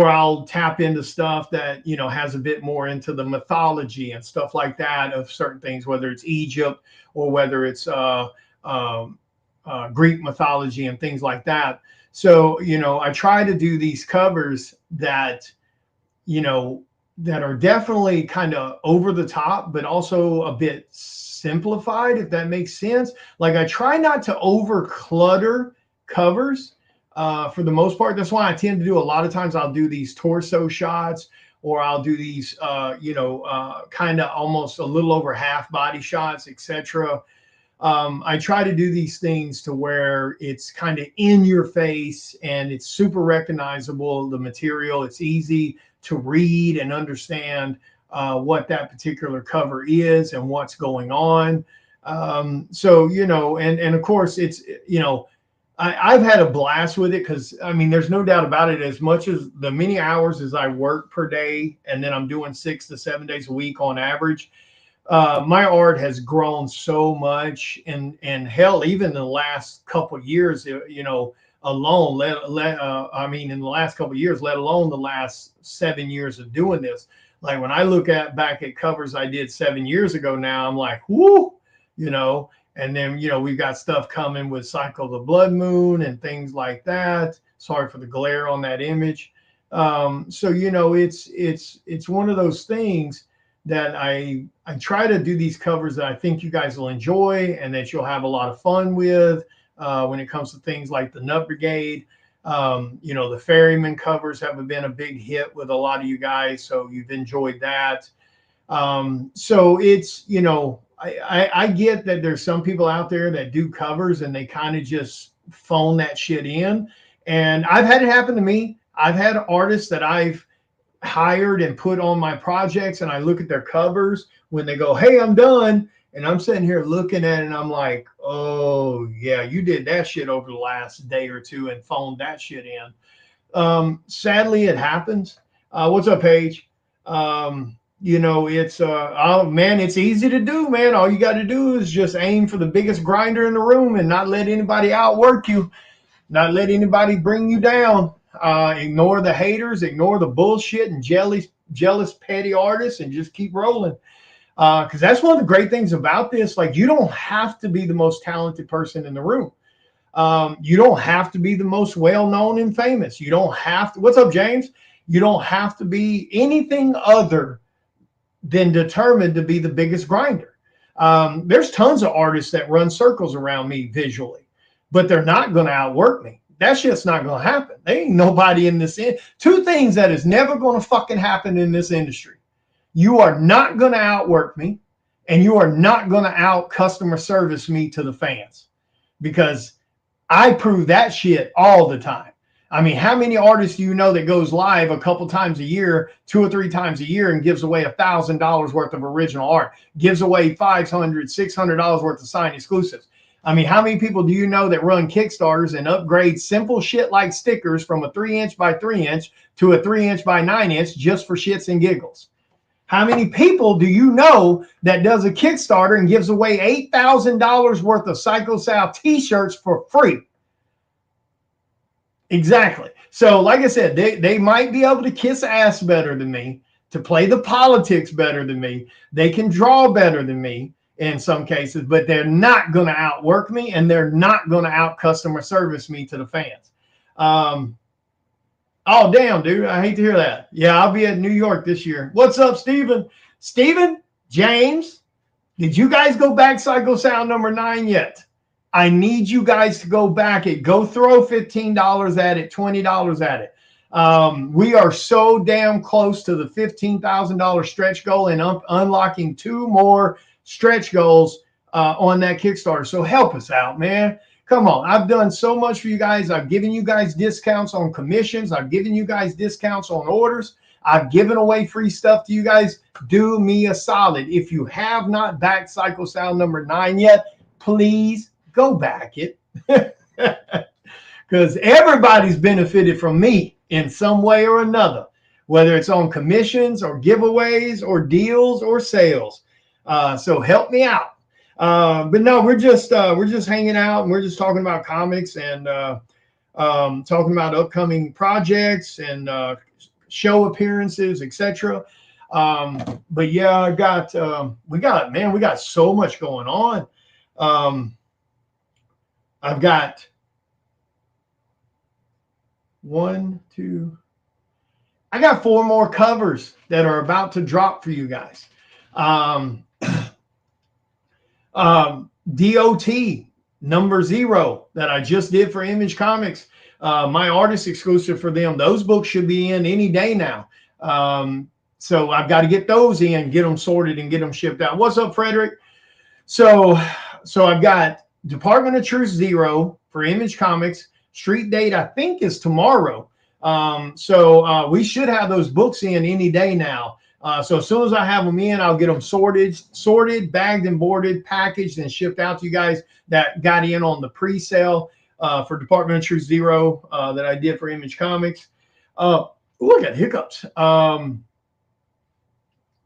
I'll tap into stuff that, has a bit more into the mythology and stuff like that of certain things, whether it's Egypt or whether it's Greek mythology and things like that. So, I try to do these covers that, that are definitely kind of over the top, but also a bit simplified, if that makes sense. Like, I try not to over clutter covers for the most part. That's why I tend to do a lot of times I'll do these torso shots, or I'll do these, kind of almost a little over half body shots, etc. I try to do these things to where it's kind of in your face and it's super recognizable, the material. It's easy to read and understand what that particular cover is and what's going on. So, and of course it's, I've had a blast with it, because there's no doubt about it. As much as the many hours as I work per day, and then I'm doing 6 to 7 days a week on average, my art has grown so much, and hell, even in the last couple of years, alone, in the last couple of years, let alone the last 7 years of doing this. Like, when I look back at covers I did 7 years ago now, I'm like, whoo, and then, we've got stuff coming with Cycle of the Blood Moon and things like that. Sorry for the glare on that image. So, it's one of those things that I try to do these covers that I think you guys will enjoy and that you'll have a lot of fun with when it comes to things like the Nut Brigade. The Ferryman covers have been a big hit with a lot of you guys, so you've enjoyed that. So it's, I get that there's some people out there that do covers and they kind of just phone that shit in. And I've had it happen to me. I've had artists that I've hired and put on my projects, and I look at their covers when they go, "Hey, I'm done." And I'm sitting here looking at it and I'm like, "Oh yeah, you did that shit over the last day or two and phoned that shit in." Sadly, it happens. What's up, Paige? It's oh man, it's easy to do, man. All you got to do is just aim for the biggest grinder in the room and not let anybody outwork you, not let anybody bring you down. Ignore the haters, ignore the bullshit and jealous petty artists, and just keep rolling. Because that's one of the great things about this. Like, you don't have to be the most talented person in the room. You don't have to be the most well-known and famous. You don't have to. What's up, James? You don't have to be anything other than determined to be the biggest grinder. There's tons of artists that run circles around me visually, but they're not going to outwork me. That shit's not going to happen. There ain't nobody in this. Two things that is never going to fucking happen in this industry. You are not going to outwork me, and you are not going to out customer service me to the fans, because I prove that shit all the time. I mean, how many artists do you know that goes live a couple times a year, 2 or 3 times a year, and gives away $1,000 worth of original art, gives away $500, $600 worth of signed exclusives? I mean, how many people do you know that run Kickstarters and upgrade simple shit like stickers from a 3-inch by 3-inch to a 3-inch by 9-inch just for shits and giggles? How many people do you know that does a Kickstarter and gives away $8,000 worth of Psycho Sal t-shirts for free? Exactly. So like I said, they might be able to kiss ass better than me, to play the politics better than me. They can draw better than me in some cases, but they're not going to outwork me, and they're not going to out customer service me to the fans. Oh, damn, dude. I hate to hear that. Yeah, I'll be at New York this year. What's up, Steven? Steven, James, did you guys go back Psycho Sound number 9 yet? I need you guys to go back it. Go throw $15 at it, $20 at it. We are so damn close to the $15,000 stretch goal and unlocking 2 more stretch goals on that Kickstarter. So help us out, man. Come on. I've done so much for you guys. I've given you guys discounts on commissions. I've given you guys discounts on orders. I've given away free stuff to you guys. Do me a solid. If you have not backed Psycho Sound number 9 yet, please go back it. Because everybody's benefited from me in some way or another, whether it's on commissions or giveaways or deals or sales. So help me out. But no, we're just hanging out, and we're just talking about comics and talking about upcoming projects and show appearances, etc. But yeah, we got so much going on. I've got I got 4 more covers that are about to drop for you guys. DOT number 0 that I just did for Image Comics, my artist exclusive for them. Those books should be in any day now. So I've got to get those in, get them sorted, and get them shipped out. What's up, Frederick? So I've got Department of Truth 0 for Image Comics. Street date, I think, is tomorrow. So we should have those books in any day now. So as soon as I have them in, I'll get them sorted, bagged and boarded, packaged, and shipped out to you guys that got in on the pre-sale for Department of Truth 0 that I did for Image Comics. Look at hiccups.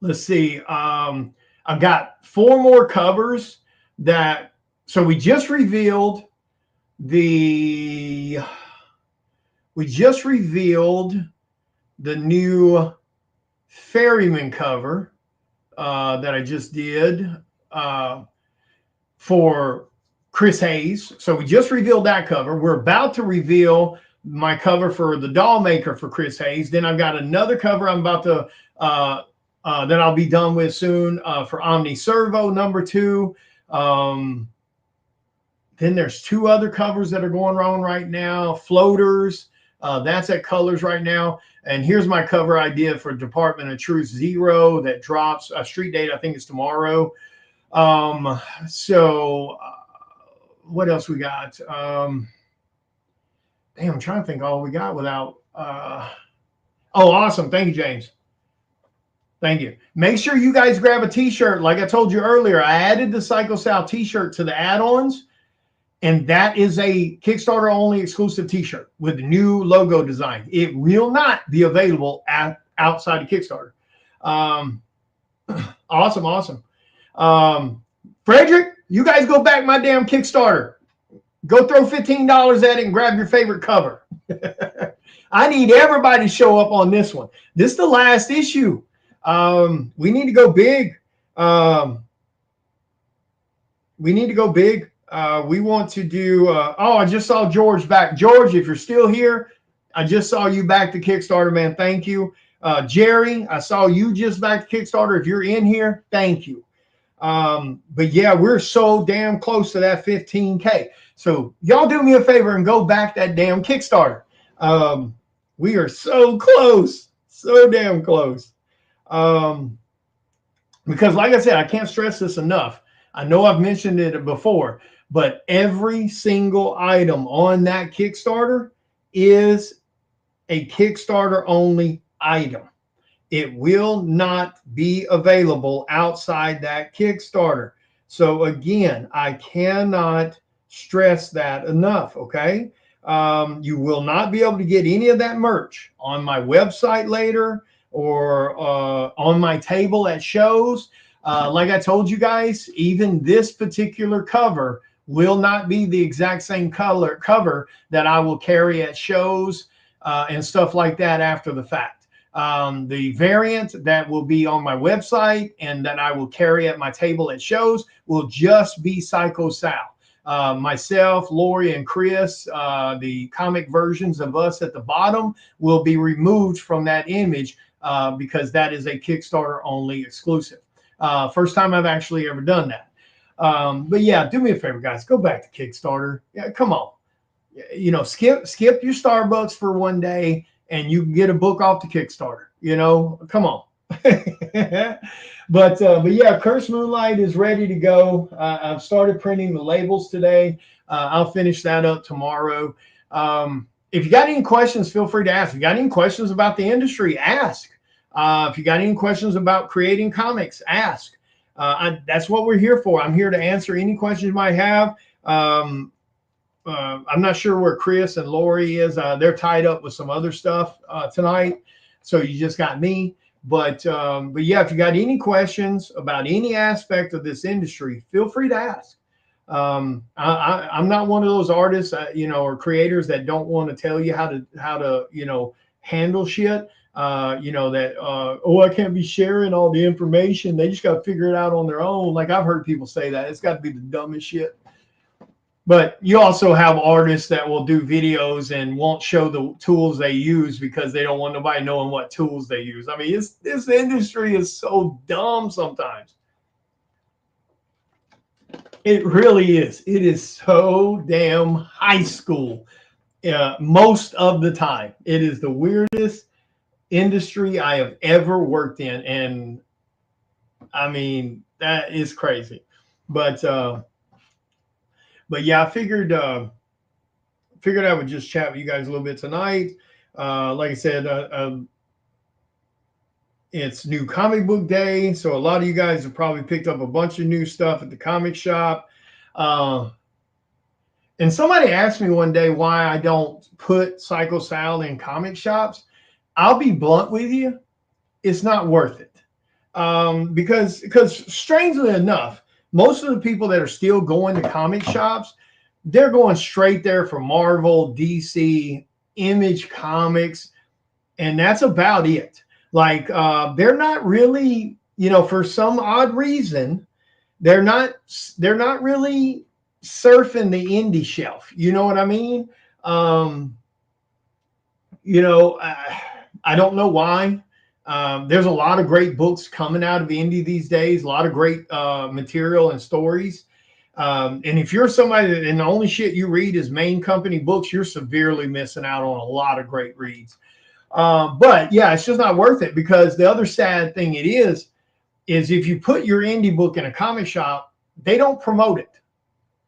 Let's see. I've got 4 more covers that. So we just revealed the new Ferryman cover that I just did for Chris Hayes. So we just revealed that cover. We're about to reveal my cover for the doll maker for Chris Hayes. Then I've got another cover I'm about to that I'll be done with soon for Omni Servo number 2. Then there's 2 other covers that are going on right now. Floaters, that's at Colors right now. And here's my cover idea for Department of Truth 0 that drops. Street date, I think, is tomorrow. What else we got? Damn, I'm trying to think all we got without. Oh, awesome. Thank you, James. Thank you. Make sure you guys grab a t-shirt. Like I told you earlier, I added the Psycho Sal t-shirt to the add-ons. And that is a Kickstarter only exclusive t-shirt with the new logo design. It will not be available outside of Kickstarter. Awesome. Frederick, you guys go back my damn Kickstarter. Go throw $15 at it and grab your favorite cover. I need everybody to show up on this one. This is the last issue. We need to go big. We want to do, I just saw George back. George, if you're still here, I just saw you back to Kickstarter, man. Thank you. Jerry, I saw you just back to Kickstarter. If you're in here, thank you. But yeah, we're so damn close to that 15K. So y'all do me a favor and go back that damn Kickstarter. We are so close, so damn close. Because like I said, I can't stress this enough. I know I've mentioned it before, but every single item on that Kickstarter is a Kickstarter only item. It will not be available outside that Kickstarter. So again, I cannot stress that enough. Okay. You will not be able to get any of that merch on my website later or on my table at shows. Like I told you guys, even this particular cover will not be the exact same color cover that I will carry at shows and stuff like that after the fact. The variant that will be on my website and that I will carry at my table at shows will just be Psycho Sal. Myself, Lori, and Chris, the comic versions of us at the bottom will be removed from that image because that is a Kickstarter only exclusive. First time I've actually ever done that. But yeah, do me a favor, guys. Go back to Kickstarter. Yeah, come on. You know, skip your Starbucks for one day and you can get a book off the Kickstarter. You know, come on. But yeah, Curse Moonlight is ready to go. I've started printing the labels today. I'll finish that up tomorrow. If you got any questions, feel free to ask. If you got any questions about the industry, ask. If you got any questions about creating comics, ask. That's what we're here for. I'm here to answer any questions you might have. I'm not sure where Chris and Lori is. They're tied up with some other stuff tonight, so you just got me. But yeah, if you got any questions about any aspect of this industry, feel free to ask. I'm not one of those artists, you know, or creators that don't want to tell you how to you know, handle shit. You know, that oh, I can't be sharing all the information. They just got to figure it out on their own. Like I've heard people say that. It's got to be the dumbest shit. But you also have artists that will do videos and won't show the tools they use because they don't want nobody knowing what tools they use. I mean, this industry is so dumb sometimes. It really is. It is so damn high school most of the time. It is the weirdest industry I have ever worked in. And I mean, that is crazy. But yeah, I figured I would just chat with you guys a little bit tonight. Like I said, it's new comic book day, so a lot of you guys have probably picked up a bunch of new stuff at the comic shop. And somebody asked me one day why I don't put Psycho Sal in comic shops. I'll be blunt with you, it's not worth it. Because strangely enough, most of the people that are still going to comic shops, they're going straight there for Marvel, DC, Image Comics, and that's about it. Like they're not really, you know, for some odd reason, they're not really surfing the indie shelf. You know what I mean? You know, I don't know why. There's a lot of great books coming out of indie these days, a lot of great material and stories. And if you're somebody that, and the only shit you read is main company books, you're severely missing out on a lot of great reads. But yeah, it's just not worth it, because the other sad thing it is if you put your indie book in a comic shop, they don't promote it.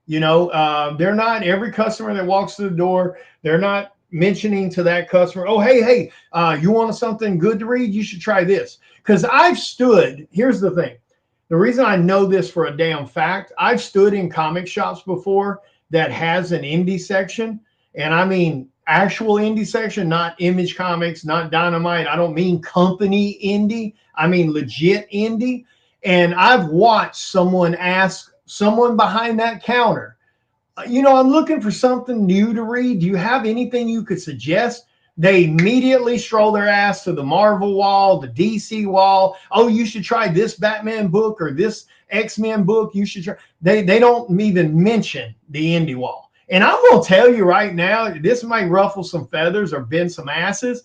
You know, they're not, every customer that walks through the door, they're not mentioning to that customer, oh, hey, you want something good to read? You should try this. Because I've stood, here's the thing. The reason I know this for a damn fact, I've stood in comic shops before that has an indie section. And I mean, actual indie section, not Image Comics, not Dynamite. I don't mean company indie. I mean legit indie. And I've watched someone ask someone behind that counter, you know, I'm looking for something new to read. Do you have anything you could suggest? They immediately stroll their ass to the Marvel wall, the DC wall. Oh, you should try this Batman book or this X-Men book. You should try. They don't even mention the indie wall. And I'm going to tell you right now, this might ruffle some feathers or bend some asses.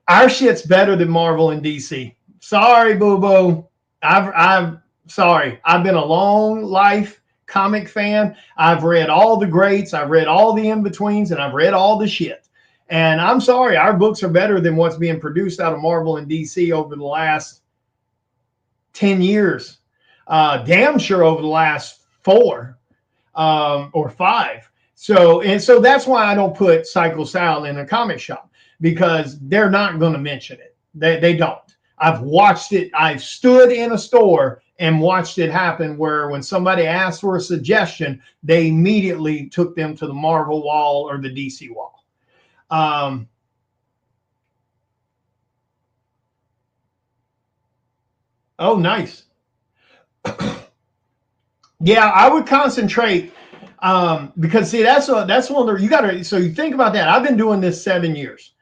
Our shit's better than Marvel and DC. Sorry, boo-boo. I'm sorry. I've been a long life comic fan. I've read all the greats. I've read all the in-betweens, and I've read all the shit. And I'm sorry, our books are better than what's being produced out of Marvel and DC over the last 10 years. Damn sure over the last 4 or 5. So that's why I don't put Psycho Sal in a comic shop, because they're not going to mention it. They don't. I've watched it. I've stood in a store and watched it happen, where when somebody asked for a suggestion, they immediately took them to the Marvel wall or the DC wall. Oh, nice. Yeah, I would concentrate, because see, that's one of the, you got to, so you think about that. I've been doing this 7 years.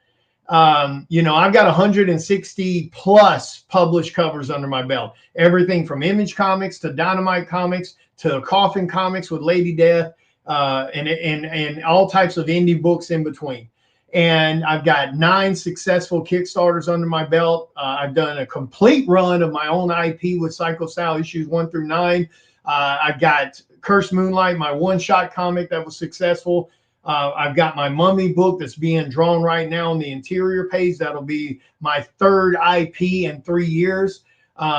I've got 160 plus published covers under my belt. Everything from Image Comics to Dynamite Comics to Coffin Comics with Lady Death, and all types of indie books in between. And I've got 9 successful Kickstarters under my belt. I've done a complete run of my own IP with Psycho Sal issues 1 through 9. I've got Cursed Moonlight, my one-shot comic that was successful. I've got my Mummy book that's being drawn right now on the interior page. That'll be my 3rd IP in 3 years.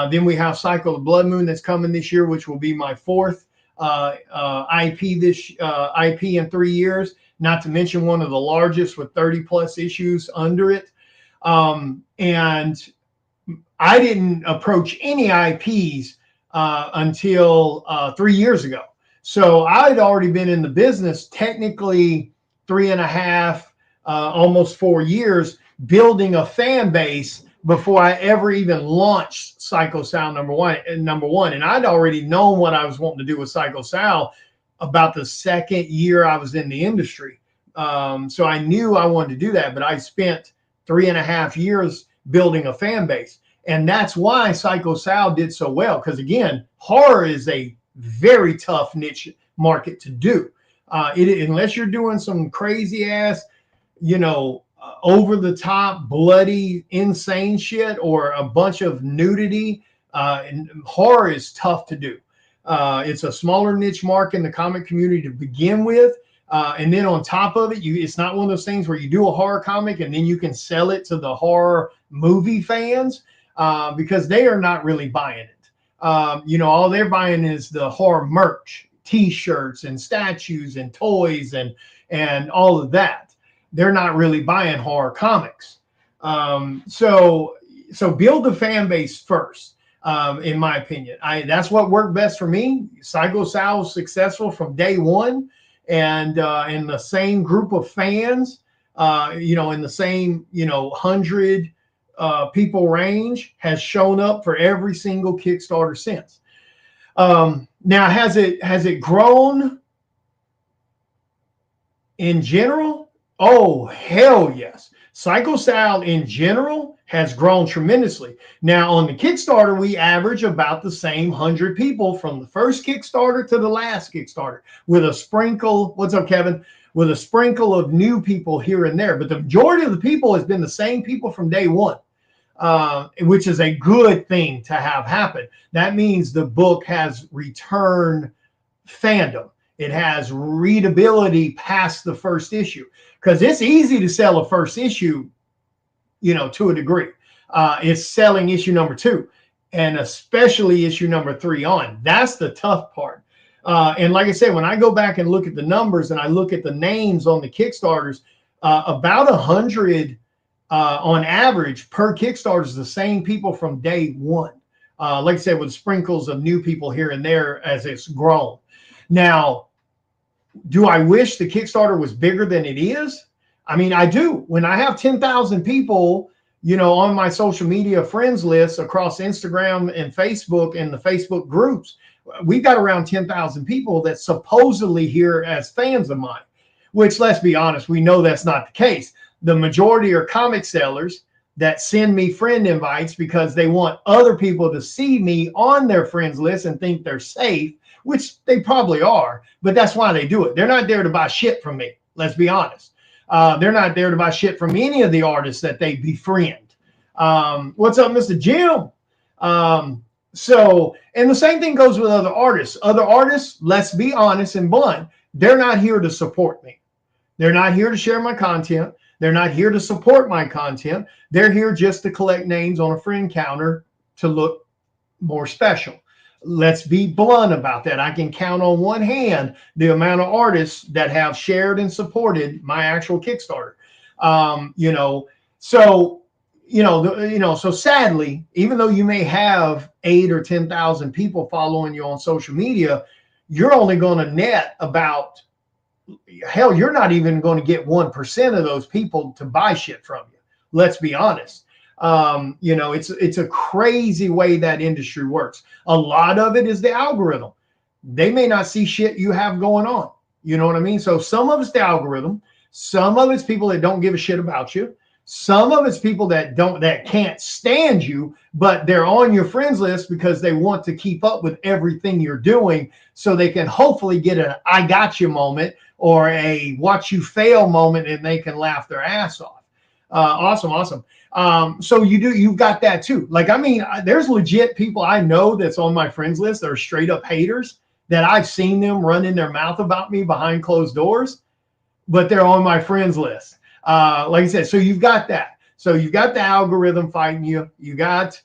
Then we have Cycle of Blood Moon that's coming this year, which will be my 4th IP in 3 years. Not to mention one of the largest with 30 plus issues under it. And I didn't approach any IPs until 3 years ago. So I'd already been in the business technically 3.5, almost 4 years, building a fan base before I ever even launched Psycho Sal number one. And I'd already known what I was wanting to do with Psycho Sal about the 2nd year I was in the industry. So I knew I wanted to do that, but I spent 3.5 years building a fan base. And that's why Psycho Sal did so well. Because again, horror is a very tough niche market to do. Unless you're doing some crazy ass, over the top, bloody, insane shit, or a bunch of nudity, and horror is tough to do. It's a smaller niche market in the comic community to begin with. And then on top of it, it's not one of those things where you do a horror comic and then you can sell it to the horror movie fans, because they are not really buying it. All they're buying is the horror merch, T-shirts and statues and toys and all of that. They're not really buying horror comics. So build the fan base first. In my opinion, that's what worked best for me. Psycho Sal was successful from day one, and in the same group of fans, in the same 100 people range, has shown up for every single Kickstarter since. Now, has it grown in general? Oh, hell yes. Psycho Sal in general has grown tremendously. Now, on the Kickstarter, we average about the same 100 people from the first Kickstarter to the last Kickstarter, with a sprinkle. What's up, Kevin? With a sprinkle of new people here and there. But the majority of the people has been the same people from day one, which is a good thing to have happen. That means the book has return fandom. It has readability past the first issue, because it's easy to sell a first issue, to a degree. It's selling issue number 2, and especially issue number 3 on. That's the tough part. And like I said, when I go back and look at the numbers and I look at the names on the Kickstarters, about 100 on average per Kickstarter is the same people from day one. Like I said, with sprinkles of new people here and there as it's grown. Now, do I wish the Kickstarter was bigger than it is? I mean, I do. When I have 10,000 people, on my social media friends list across Instagram and Facebook and the Facebook groups, we've got around 10,000 people that supposedly here as fans of mine, which, let's be honest, we know that's not the case. The majority are comic sellers that send me friend invites because they want other people to see me on their friends list and think they're safe, which they probably are, but that's why they do it. They're not there to buy shit from me. Let's be honest. They're not there to buy shit from any of the artists that they befriend. What's up, Mr. Jim? And the same thing goes with other artists. Other artists, let's be honest and blunt, they're not here to support me. They're not here to share my content. They're not here to support my content. They're here just to collect names on a friend counter to look more special. Let's be blunt about that. I can count on one hand the amount of artists that have shared and supported my actual Kickstarter. You know, so so sadly, even though you may have 8 or 10,000 people following you on social media, you're only going to net about, hell, you're not even going to get 1% of those people to buy shit from you. Let's be honest. It's a crazy way that industry works. A lot of it is the algorithm. They may not see shit you have going on. You know what I mean? So some of it's the algorithm. Some of it's people that don't give a shit about you. Some of it's people that can't stand you, but they're on your friends list because they want to keep up with everything you're doing, so they can hopefully get an "I got you" moment or a "watch you fail" moment, and they can laugh their ass off. Awesome. So you've got that too. Like, I mean, there's legit people I know that's on my friends list that are straight up haters, that I've seen them running their mouth about me behind closed doors, but they're on my friends list. Like I said, so you've got that. So you've got the algorithm fighting you. You got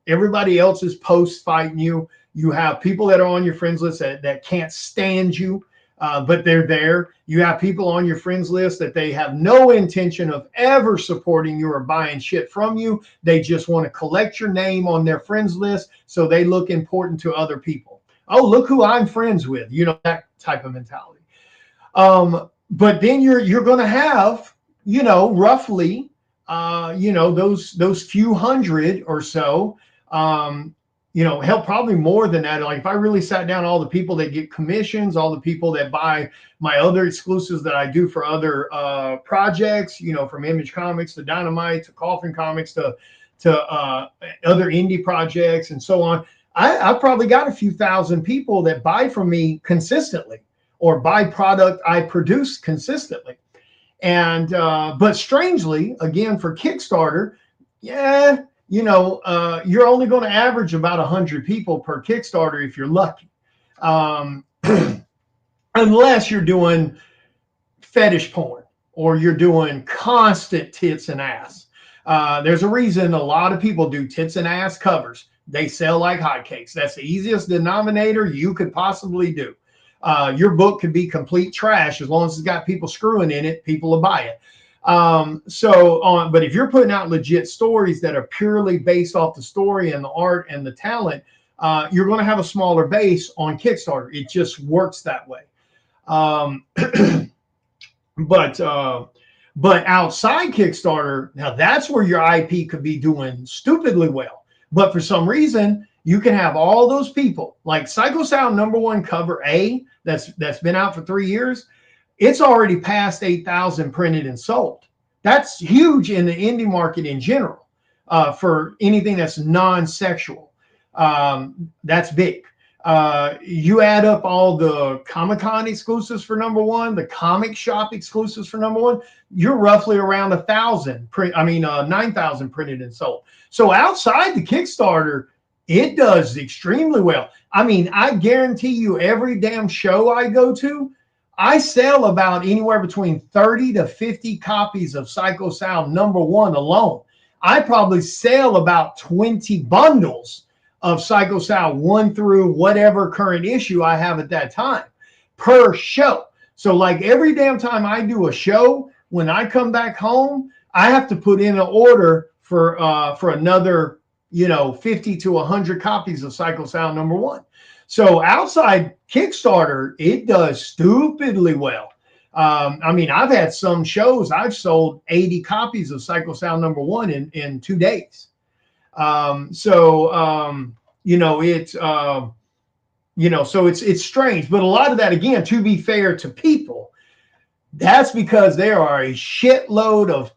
everybody else's posts fighting you. You have people that are on your friends list that can't stand you, but they're there. You have people on your friends list that they have no intention of ever supporting you or buying shit from you. They just want to collect your name on their friends list so they look important to other people. Oh, look who I'm friends with. You know, that type of mentality. But then you're going to have, roughly, those few hundred or so, hell, probably more than that. Like, if I really sat down all the people that get commissions, all the people that buy my other exclusives that I do for other projects, from Image Comics to Dynamite to Coffin Comics to other indie projects and so on, I've probably got a few thousand people that buy from me consistently, or buy product I produce consistently. And but strangely, again, for Kickstarter, you're only going to average about 100 people per Kickstarter if you're lucky, unless you're doing fetish porn or you're doing constant tits and ass. There's a reason a lot of people do tits and ass covers. They sell like hotcakes. That's the easiest denominator you could possibly do. Your book could be complete trash. As long as it's got people screwing in it, people will buy it. But if you're putting out legit stories that are purely based off the story and the art and the talent, you're going to have a smaller base on Kickstarter. It just works that way. But outside Kickstarter, now that's where your IP could be doing stupidly well. But for some reason, you can have all those people, like Psycho Sound #1 cover A, that's been out for 3 years. It's already past 8,000 printed and sold. That's huge in the indie market in general, for anything that's non-sexual. That's big. You add up all the Comic-Con exclusives for #1, the comic shop exclusives for #1, you're roughly around 9,000 printed and sold. So outside the Kickstarter, it does extremely well. I mean, I guarantee you, every damn show I go to, I sell about anywhere between 30 to 50 copies of Psycho Sound #1 alone. I probably sell about 20 bundles of Psycho Sound 1 through whatever current issue I have at that time per show. So like every damn time I do a show, when I come back home, I have to put in an order for another 50 to 100 copies of Psycho Sound #1. So outside Kickstarter, it does stupidly well. I mean, I've had some shows I've sold 80 copies of Psycho Sound #1 in 2 days. It's strange, but a lot of that, again, to be fair to people, that's because there are a shitload of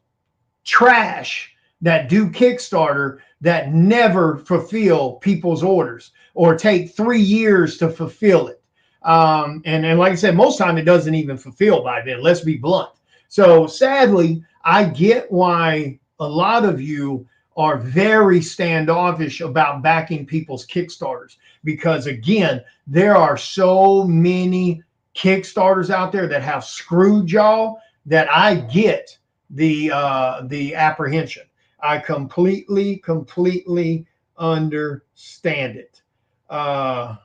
trash that do Kickstarter that never fulfill people's orders or take 3 years to fulfill it. And like I said, most time it doesn't even fulfill by then. Let's be blunt. So sadly, I get why a lot of you are very standoffish about backing people's Kickstarters, because again, there are so many Kickstarters out there that have screwed y'all that I get the apprehension. I completely understand it. So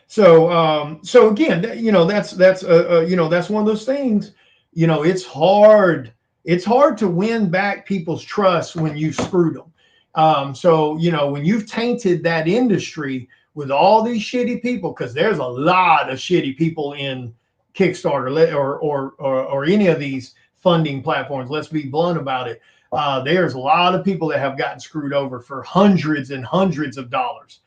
so again, you know, that's one of those things. You know, it's hard. It's hard to win back people's trust when you screwed them. So you know, when you've tainted that industry with all these shitty people, because there's a lot of shitty people in Kickstarter or any of these funding platforms. Let's be blunt about it. There's a lot of people that have gotten screwed over for hundreds and hundreds of dollars.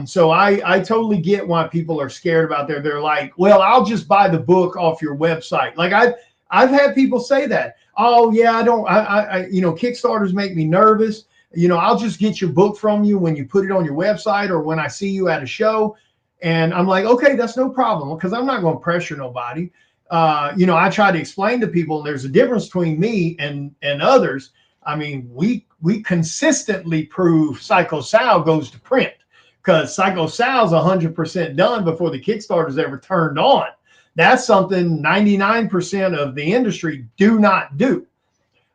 So I totally get why people are scared about there. They're like, well, I'll just buy the book off your website. Like I've had people say that. Oh yeah, I you know, Kickstarters make me nervous. You know, I'll just get your book from you when you put it on your website or when I see you at a show. And I'm like, okay, that's no problem, because I'm not going to pressure nobody. You know, I try to explain to people there's a difference between me and others. I mean, we consistently prove Psycho Sal goes to print, because Psycho Sal's 100% done before the Kickstarter's ever turned on. That's something 99% of the industry do not do.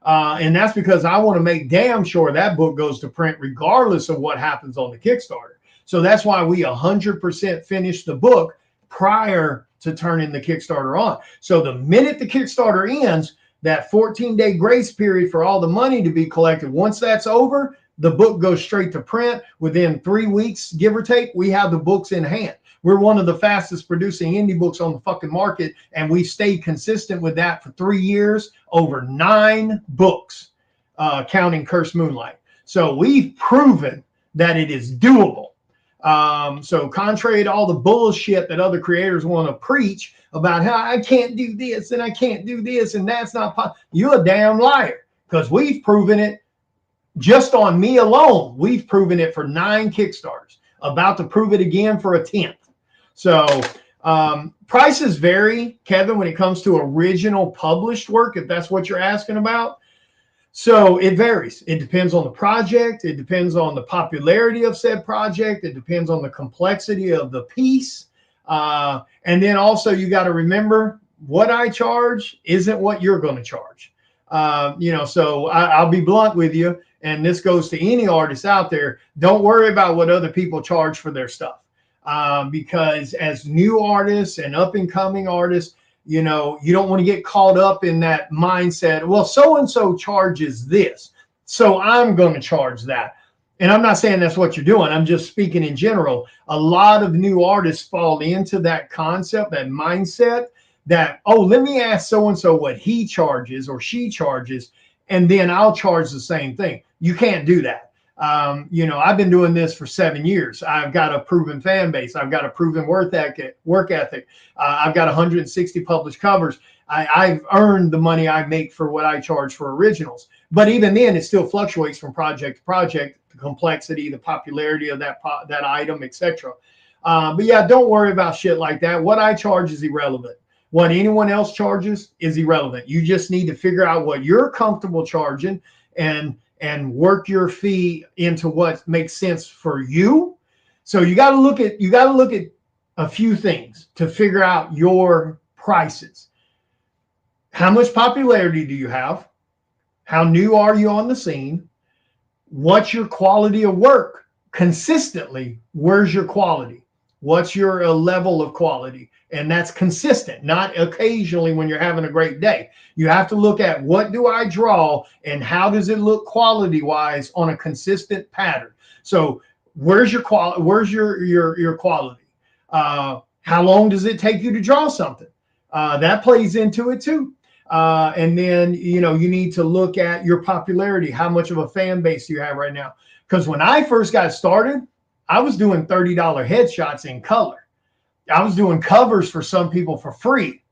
And that's because I want to make damn sure that book goes to print regardless of what happens on the Kickstarter. So that's why we 100% finish the book prior to turning the Kickstarter on. So the minute the Kickstarter ends, that 14-day grace period for all the money to be collected, once that's over, the book goes straight to print. Within 3 weeks, give or take, we have the books in hand. We're one of the fastest producing indie books on the fucking market, and we stayed consistent with that for 3 years, over 9 books, counting Cursed Moonlight. So we've proven that it is doable. So contrary to all the bullshit that other creators want to preach about how I can't do this and I can't do this and that's not possible, you're a damn liar, because we've proven it. Just on me alone, we've proven it for 9 Kickstarters, about to prove it again for a 10th. So prices vary, Kevin, when it comes to original published work, if that's what you're asking about. So it varies. It depends on the project. It depends on the popularity of said project. It depends on the complexity of the piece. And then also you got to remember, what I charge isn't what you're going to charge. You know, so I'll be blunt with you, and this goes to any artist out there. Don't worry about what other people charge for their stuff. Because as new artists and up and coming artists, you know, you don't want to get caught up in that mindset. Well, so-and-so charges this, so I'm going to charge that. And I'm not saying that's what you're doing. I'm just speaking in general. A lot of new artists fall into that concept, that mindset that, oh, let me ask so-and-so what he charges or she charges, and then I'll charge the same thing. You can't do that. You know, I've been doing this for 7 years. I've got a proven fan base. I've got a proven work ethic. I've got 160 published covers. I've earned the money I make for what I charge for originals. But even then, it still fluctuates from project to project, the complexity, the popularity of that item, etc. But yeah, don't worry about shit like that. What I charge is irrelevant. What anyone else charges is irrelevant. You just need to figure out what you're comfortable charging and work your fee into what makes sense for you. So you got to look at a few things to figure out your prices. How much popularity do you have? How new are you on the scene? What's your quality of work? Consistently, where's your quality? What's your level of quality? And that's consistent, not occasionally when you're having a great day. You have to look at, what do I draw and how does it look quality wise on a consistent pattern? So where's your quality? Where's your quality? How long does it take you to draw something? That plays into it too. And then, you know, you need to look at your popularity. How much of a fan base do you have right now? Because when I first got started, I was doing $30 headshots in color. I was doing covers for some people for free,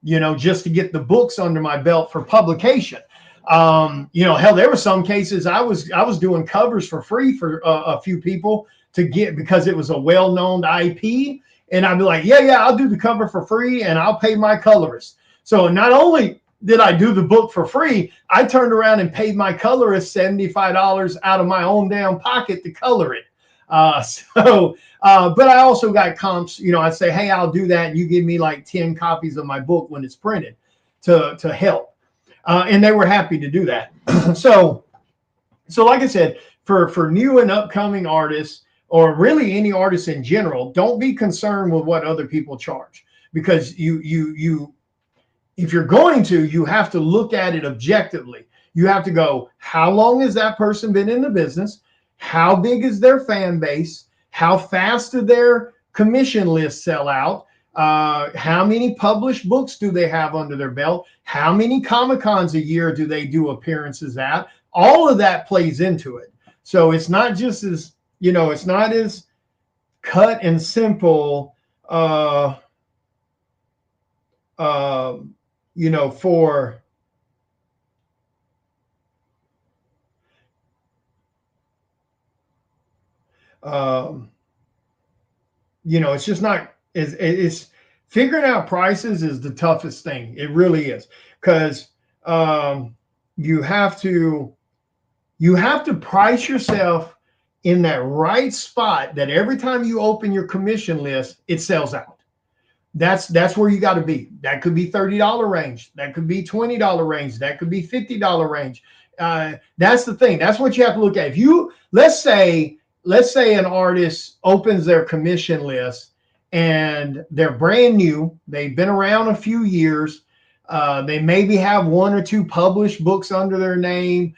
you know, just to get the books under my belt for publication. You know, hell, there were some cases I was doing covers for free for a few people to get, because it was a well-known IP. And I'd be like, yeah, I'll do the cover for free and I'll pay my colorist. So not only did I do the book for free, I turned around and paid my colorist $75 out of my own damn pocket to color it. But I also got comps, you know, I say, hey, I'll do that. And you give me like 10 copies of my book when it's printed to help. And they were happy to do that. So So like I said, for new and upcoming artists, or really any artists in general, don't be concerned with what other people charge, because you if you're going to, you have to look at it objectively. You have to go, how long has that person been in the business? How big is their fan base? How fast do their commission lists sell out? How many published books do they have under their belt? How many Comic Cons a year do they do appearances at? All of that plays into it. So it's not just as, it's not as cut and simple, uh, for um, it's just not. It's figuring out prices is the toughest thing. It really is, because um, you have to price yourself in that right spot, that every time you open your commission list, it sells out. That's where you got to be. That could be $30 range. That could be $20 range. That could be $50 range. That's the thing. That's what you have to look at. If you let's say an artist opens their commission list and they're brand new, they've been around a few years, they maybe have one or two published books under their name.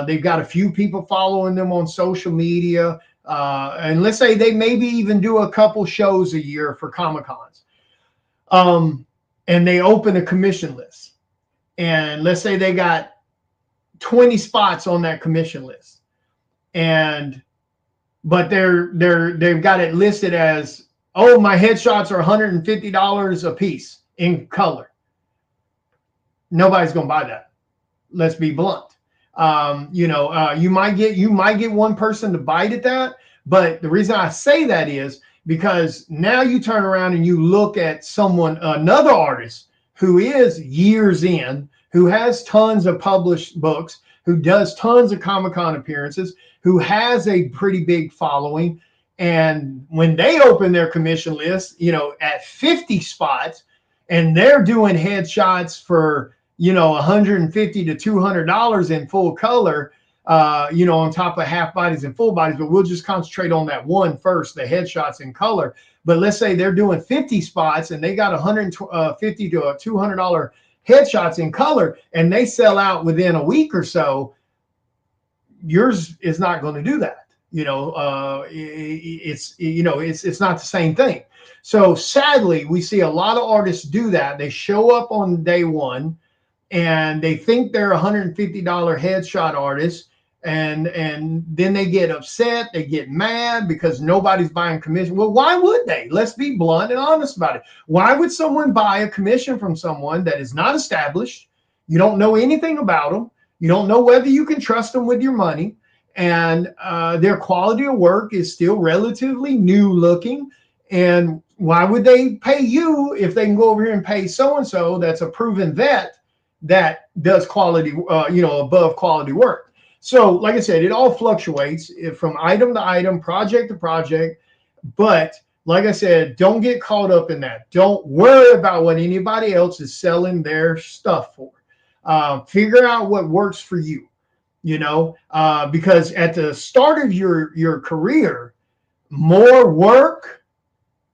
They've got a few people following them on social media, and let's say they maybe even do a couple shows a year for Comic Cons. And they open a commission list, and let's say they got 20 spots on that commission list, but they've got it listed as, oh, my headshots are $150 a piece in color. Nobody's gonna buy that. Let's be blunt. You might get one person to bite at that, but the reason I say that is because now you turn around and you look at another artist who is years in, who has tons of published books, who does tons of Comic-Con appearances, who has a pretty big following. And when they open their commission list, at 50 spots, and they're doing headshots for, $150 to $200 in full color, on top of half bodies and full bodies, but we'll just concentrate on that one first, the headshots in color. But let's say they're doing 50 spots and they got $150 to $200 headshots in color, and they sell out within a week or so. Yours is not going to do that. It's not the same thing. So sadly, we see a lot of artists do that. They show up on day one and they think they're $150 headshot artists, and then they get upset, they get mad because nobody's buying commission. Well, why would they? Let's be blunt and honest about it. Why would someone buy a commission from someone that is not established? You don't know anything about them. You don't know whether you can trust them with your money, and their quality of work is still relatively new looking. And why would they pay you if they can go over here and pay so-and-so that's a proven vet that does quality, above quality work? So like I said, it all fluctuates from item to item, project to project. But like I said, don't get caught up in that. Don't worry about what anybody else is selling their stuff for. Figure out what works for you, because at the start of your career, more work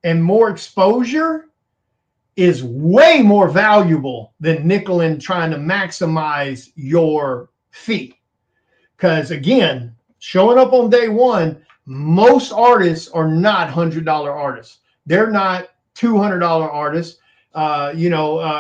and more exposure is way more valuable than nickel and trying to maximize your fee. Because again, showing up on day one, most artists are not $100 artists. They're not $200 artists.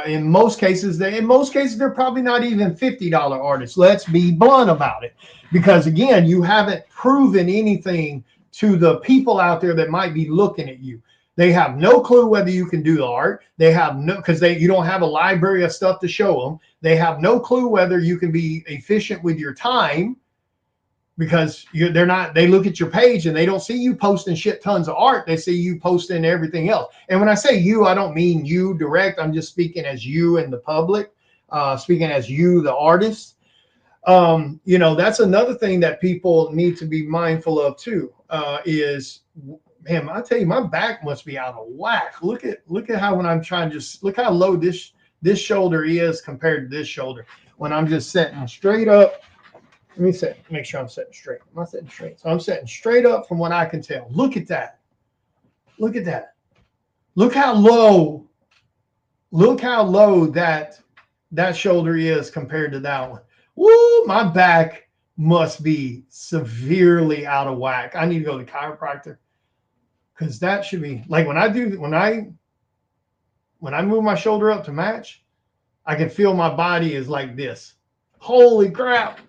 In most cases, they're probably not even $50 artists. Let's be blunt about it. Because again, you haven't proven anything to the people out there that might be looking at you. They have no clue whether you can do the art. They have because you don't have a library of stuff to show them. They have no clue whether you can be efficient with your time, because they look at your page and they don't see you posting shit tons of art. They see you posting everything else. And when I say you, I don't mean you direct. I'm just speaking as you and the public, speaking as you, the artist. That's another thing that people need to be mindful of too, is, man, I tell you, my back must be out of whack. Look at how, when I'm trying to just look how low this shoulder is compared to this shoulder when I'm just sitting straight up. Let me make sure I'm setting straight. Am I setting straight? So I'm setting straight up from what I can tell. Look at that. Look at that. Look how low. Look how low that shoulder is compared to that one. Woo, my back must be severely out of whack. I need to go to the chiropractor because that should be like when I move my shoulder up to match, I can feel my body is like this. Holy crap.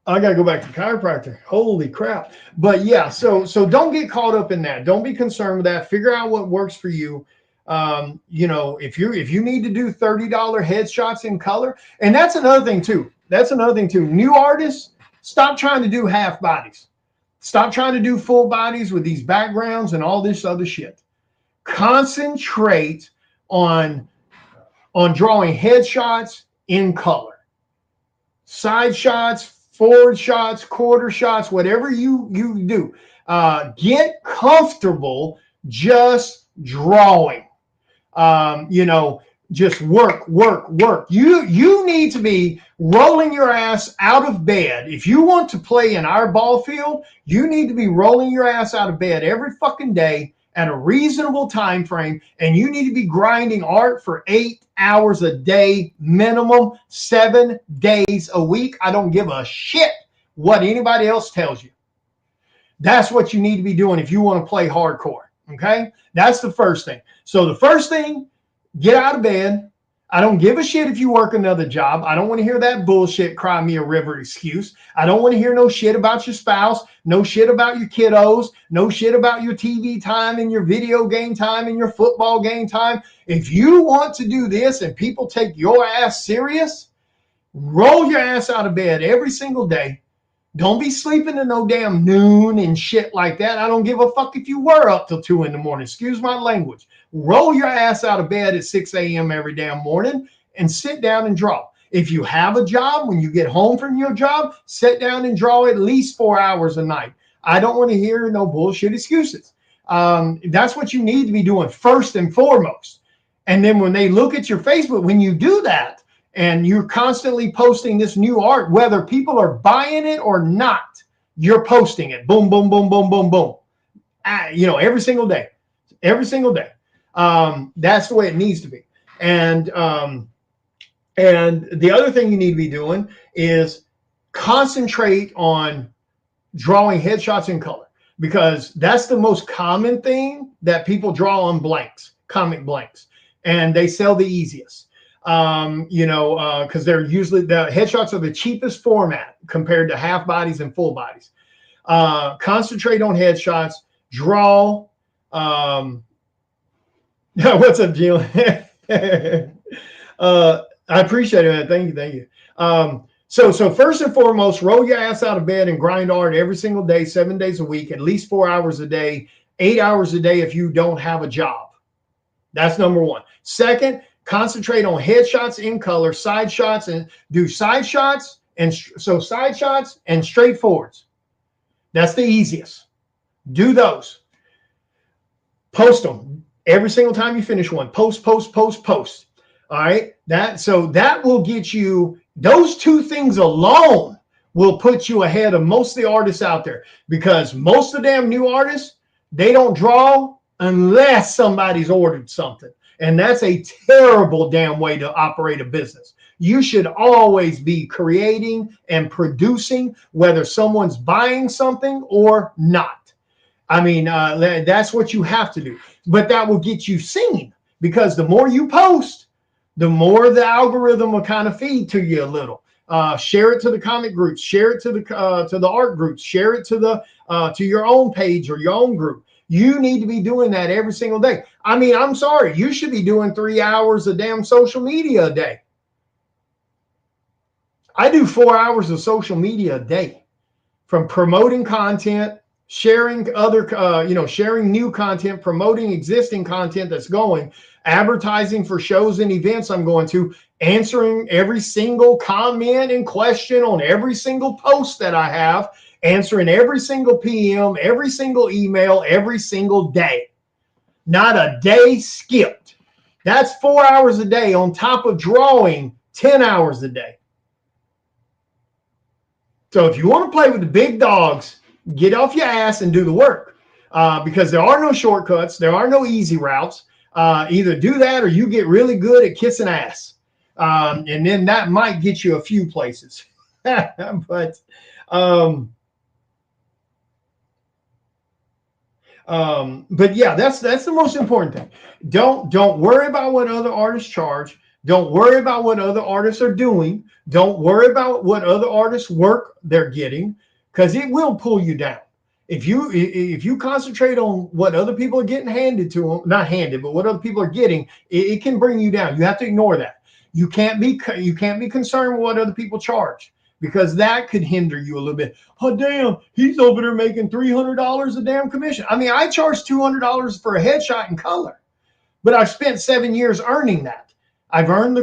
I got to go back to chiropractor. Holy crap. But yeah, so don't get caught up in that. Don't be concerned with that. Figure out what works for you. You know, if you need to do $30 headshots in color, and that's another thing too. New artists, stop trying to do half bodies. Stop trying to do full bodies with these backgrounds and all this other shit. Concentrate on drawing headshots in color. Side shots, forward shots, quarter shots, whatever you do. Get comfortable just drawing. You know, just work. You need to be rolling your ass out of bed. If you want to play in our ball field, you need to be rolling your ass out of bed every fucking day at a reasonable time frame, and you need to be grinding art for 8 hours a day minimum, 7 days a week. I don't give a shit what anybody else tells you. That's what you need to be doing if you want to play hardcore. Okay, that's the first thing. So the first thing, get out of bed. I don't give a shit if you work another job. I don't want to hear that bullshit cry me a river excuse. I don't want to hear no shit about your spouse, no shit about your kiddos, no shit about your TV time and your video game time and your football game time. If you want to do this and people take your ass serious, roll your ass out of bed every single day. Don't be sleeping to no damn noon and shit like that. I don't give a fuck if you were up till 2 a.m. Excuse my language. Roll your ass out of bed at 6 a.m. every damn morning and sit down and draw. If you have a job, when you get home from your job, sit down and draw at least 4 hours a night. I don't want to hear no bullshit excuses. That's what you need to be doing first and foremost. And then when they look at your Facebook, when you do that, and you're constantly posting this new art, whether people are buying it or not, you're posting it. Boom, boom, boom, boom, boom, boom. You know, every single day. That's the way it needs to be. And the other thing you need to be doing is concentrate on drawing headshots in color, because that's the most common thing that people draw on blanks, comic blanks, and they sell the easiest. You know, because they're usually, the headshots are the cheapest format compared to half bodies and full bodies. Concentrate on headshots, draw. What's up, Jill? I appreciate it, man. Thank you. So first and foremost, roll your ass out of bed and grind art every single day, 7 days a week, at least 4 hours a day, 8 hours a day if you don't have a job. That's number one. Second, concentrate on headshots in color, side shots, and do side shots. And so side shots and straight forwards. That's the easiest. Do those. Post them every single time you finish one. Post. All right. That will get you, those two things alone will put you ahead of most of the artists out there, because most of the damn new artists, they don't draw unless somebody's ordered something. And that's a terrible damn way to operate a business. You should always be creating and producing, whether someone's buying something or not. I mean, that's what you have to do. But that will get you seen, because the more you post, the more the algorithm will kind of feed to you a little. Share it to the comic groups, share it to the art groups, share it to your own page or your own group. You need to be doing that every single day. I mean, I'm sorry, you should be doing 3 hours of damn social media a day. I do 4 hours of social media a day, from promoting content, sharing sharing new content, promoting existing content that's going, advertising for shows and events I'm going to, answering every single comment and question on every single post that I have, answering every single PM, every single email, every single day. Not a day skipped. That's 4 hours a day on top of drawing 10 hours a day. So if you want to play with the big dogs, get off your ass and do the work, because there are no shortcuts. There are no easy routes. Either do that or you get really good at kissing ass. And then that might get you a few places. But yeah, that's the most important thing. Don't worry about what other artists charge. Don't worry about what other artists are doing. Don't worry about what other artists' work they're getting, because it will pull you down. If you concentrate on what other people are getting handed to them, not handed, but what other people are getting, it can bring you down. You have to ignore that. You can't be concerned with what other people charge, because that could hinder you a little bit. Oh, damn, he's over there making $300 a damn commission. I mean, I charge $200 for a headshot in color, but I've spent 7 years earning that. I've done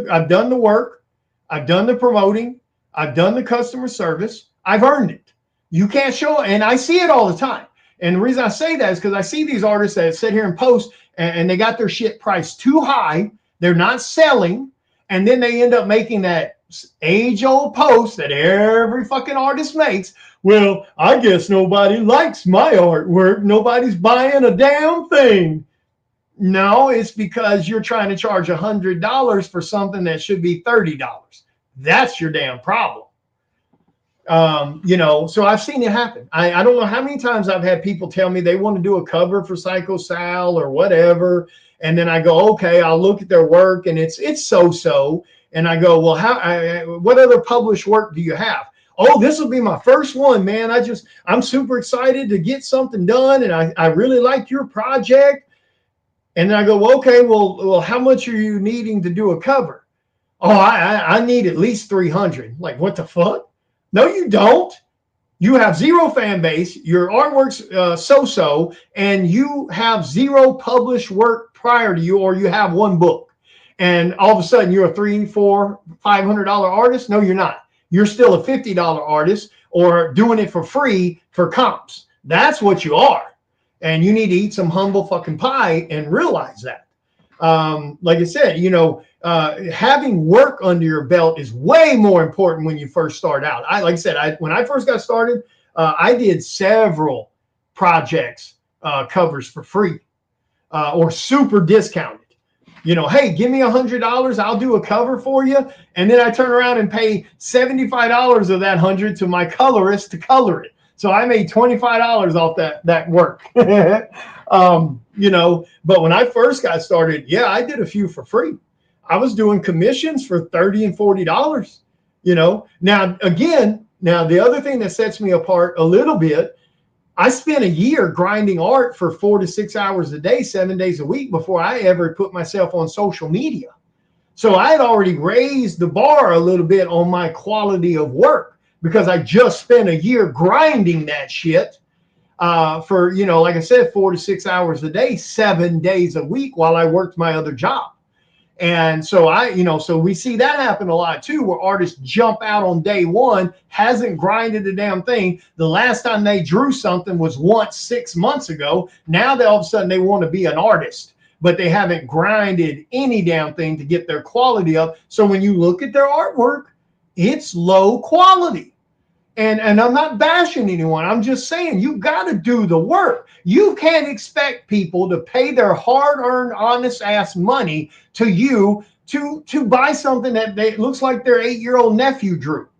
the work. I've done the promoting. I've done the customer service. I've earned it. You can't show it. And I see it all the time. And the reason I say that is because I see these artists that sit here and post and they got their shit priced too high. They're not selling. And then they end up making that age-old post that every fucking artist makes. Well, I guess nobody likes my artwork. Nobody's buying a damn thing. No, it's because you're trying to charge $100 for something that should be $30. That's your damn problem. So I've seen it happen. I don't know how many times I've had people tell me they want to do a cover for Psycho Sal or whatever. And then I go, okay, I'll look at their work and it's so-so. And I go, well, what other published work do you have? Oh, this will be my first one, man. I'm super excited to get something done. And I really like your project. And then I go, well, okay, well, how much are you needing to do a cover? Oh, I need at least 300. Like, what the fuck? No, you don't. You have zero fan base. Your artwork's so-so, and you have zero published work prior to you, or you have one book. And all of a sudden, you're a $300, $400, $500 artist. No, you're not. You're still a $50 artist, or doing it for free for comps. That's what you are. And you need to eat some humble fucking pie and realize that. Like I said, having work under your belt is way more important when you first start out. When I first got started, I did several projects, covers for free, or super discounted. Hey, give me $100, I'll do a cover for you. And then I turn around and pay $75 of that 100 to my colorist to color it. So I made $25 off that work. But when I first got started, yeah, I did a few for free. I was doing commissions for $30 and $40. Now the other thing that sets me apart a little bit, I spent a year grinding art for 4 to 6 hours a day, 7 days a week before I ever put myself on social media. So I had already raised the bar a little bit on my quality of work, because I just spent a year grinding that shit for, like I said, 4 to 6 hours a day, 7 days a week while I worked my other job. And so so we see that happen a lot too, where artists jump out on day one, hasn't grinded a damn thing. The last time they drew something was once 6 months ago. Now all of a sudden they want to be an artist, but they haven't grinded any damn thing to get their quality up. So when you look at their artwork, it's low quality. And I'm not bashing anyone. I'm just saying you got to do the work. You can't expect people to pay their hard-earned, honest-ass money to you to buy something that looks like their 8-year-old nephew drew.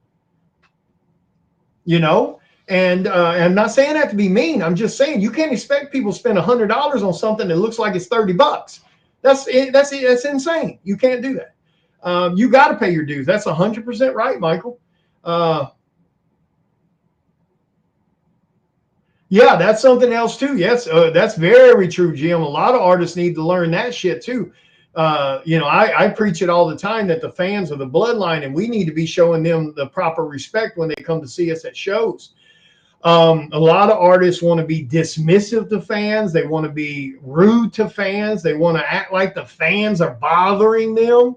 And I'm not saying that to be mean. I'm just saying you can't expect people to spend $100 on something that looks like it's $30. That's insane. You can't do that. You got to pay your dues. That's 100% right, Michael. Yeah, that's something else too. Yes, that's very true, Jim. A lot of artists need to learn that shit too. I preach it all the time that the fans are the bloodline, and we need to be showing them the proper respect when they come to see us at shows. A lot of artists want to be dismissive to fans. They want to be rude to fans. They want to act like the fans are bothering them.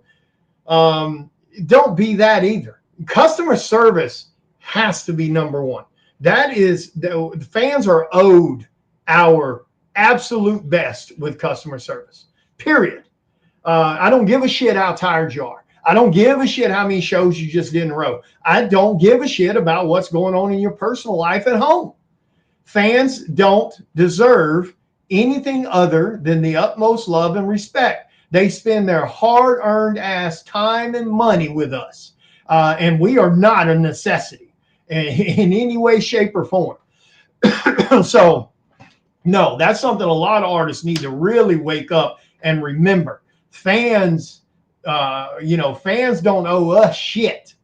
Don't be that either. Customer service has to be number one. That is, the fans are owed our absolute best with customer service, period. I don't give a shit how tired you are. I don't give a shit how many shows you just did in a row. I don't give a shit about what's going on in your personal life at home. Fans don't deserve anything other than the utmost love and respect. They spend their hard-earned ass time and money with us. And we are not a necessity in any way, shape, or form. So, no, that's something a lot of artists need to really wake up and remember. Fans, fans don't owe us shit.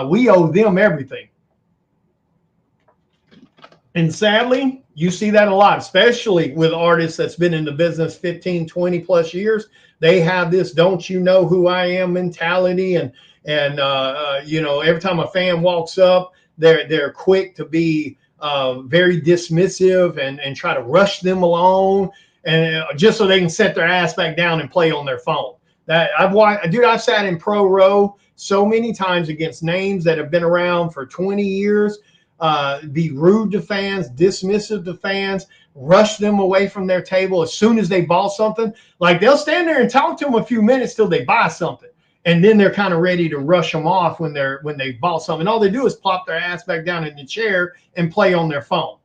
We owe them everything. And sadly, you see that a lot, especially with artists that's been in the business 15, 20 plus years. They have this "don't you know who I am" mentality, and every time a fan walks up, they're quick to be very dismissive and try to rush them along, and just so they can set their ass back down and play on their phone. That I've sat in pro row so many times against names that have been around for 20 years. Be rude to fans, dismissive to fans, rush them away from their table as soon as they bought something. Like, they'll stand there and talk to them a few minutes till they buy something, and then they're kind of ready to rush them off when they bought something. All they do is plop their ass back down in the chair and play on their phone.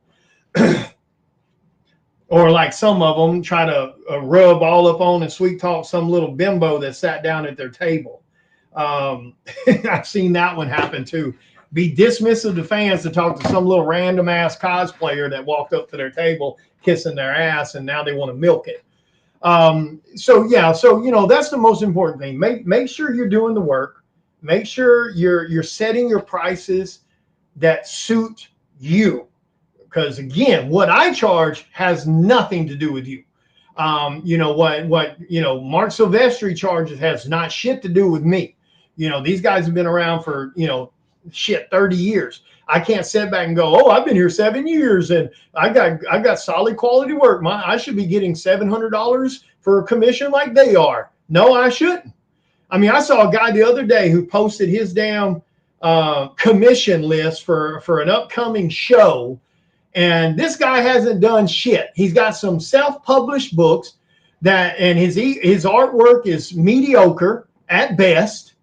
Or like some of them try to rub all up on and sweet talk some little bimbo that sat down at their table. I've seen that one happen too. Be dismissive to fans to talk to some little random ass cosplayer that walked up to their table kissing their ass, and now they want to milk it. So that's the most important thing. Make sure you're doing the work. Make sure you're setting your prices that suit you. Because again, what I charge has nothing to do with you. What Mark Silvestri charges has not shit to do with me. These guys have been around for 30 years. I can't sit back and go, oh, I've been here 7 years and I got solid quality work. I should be getting $700 for a commission like they are. No, I shouldn't. I mean, I saw a guy the other day who posted his damn commission list for an upcoming show, and this guy hasn't done shit. He's got some self-published books and his artwork is mediocre at best,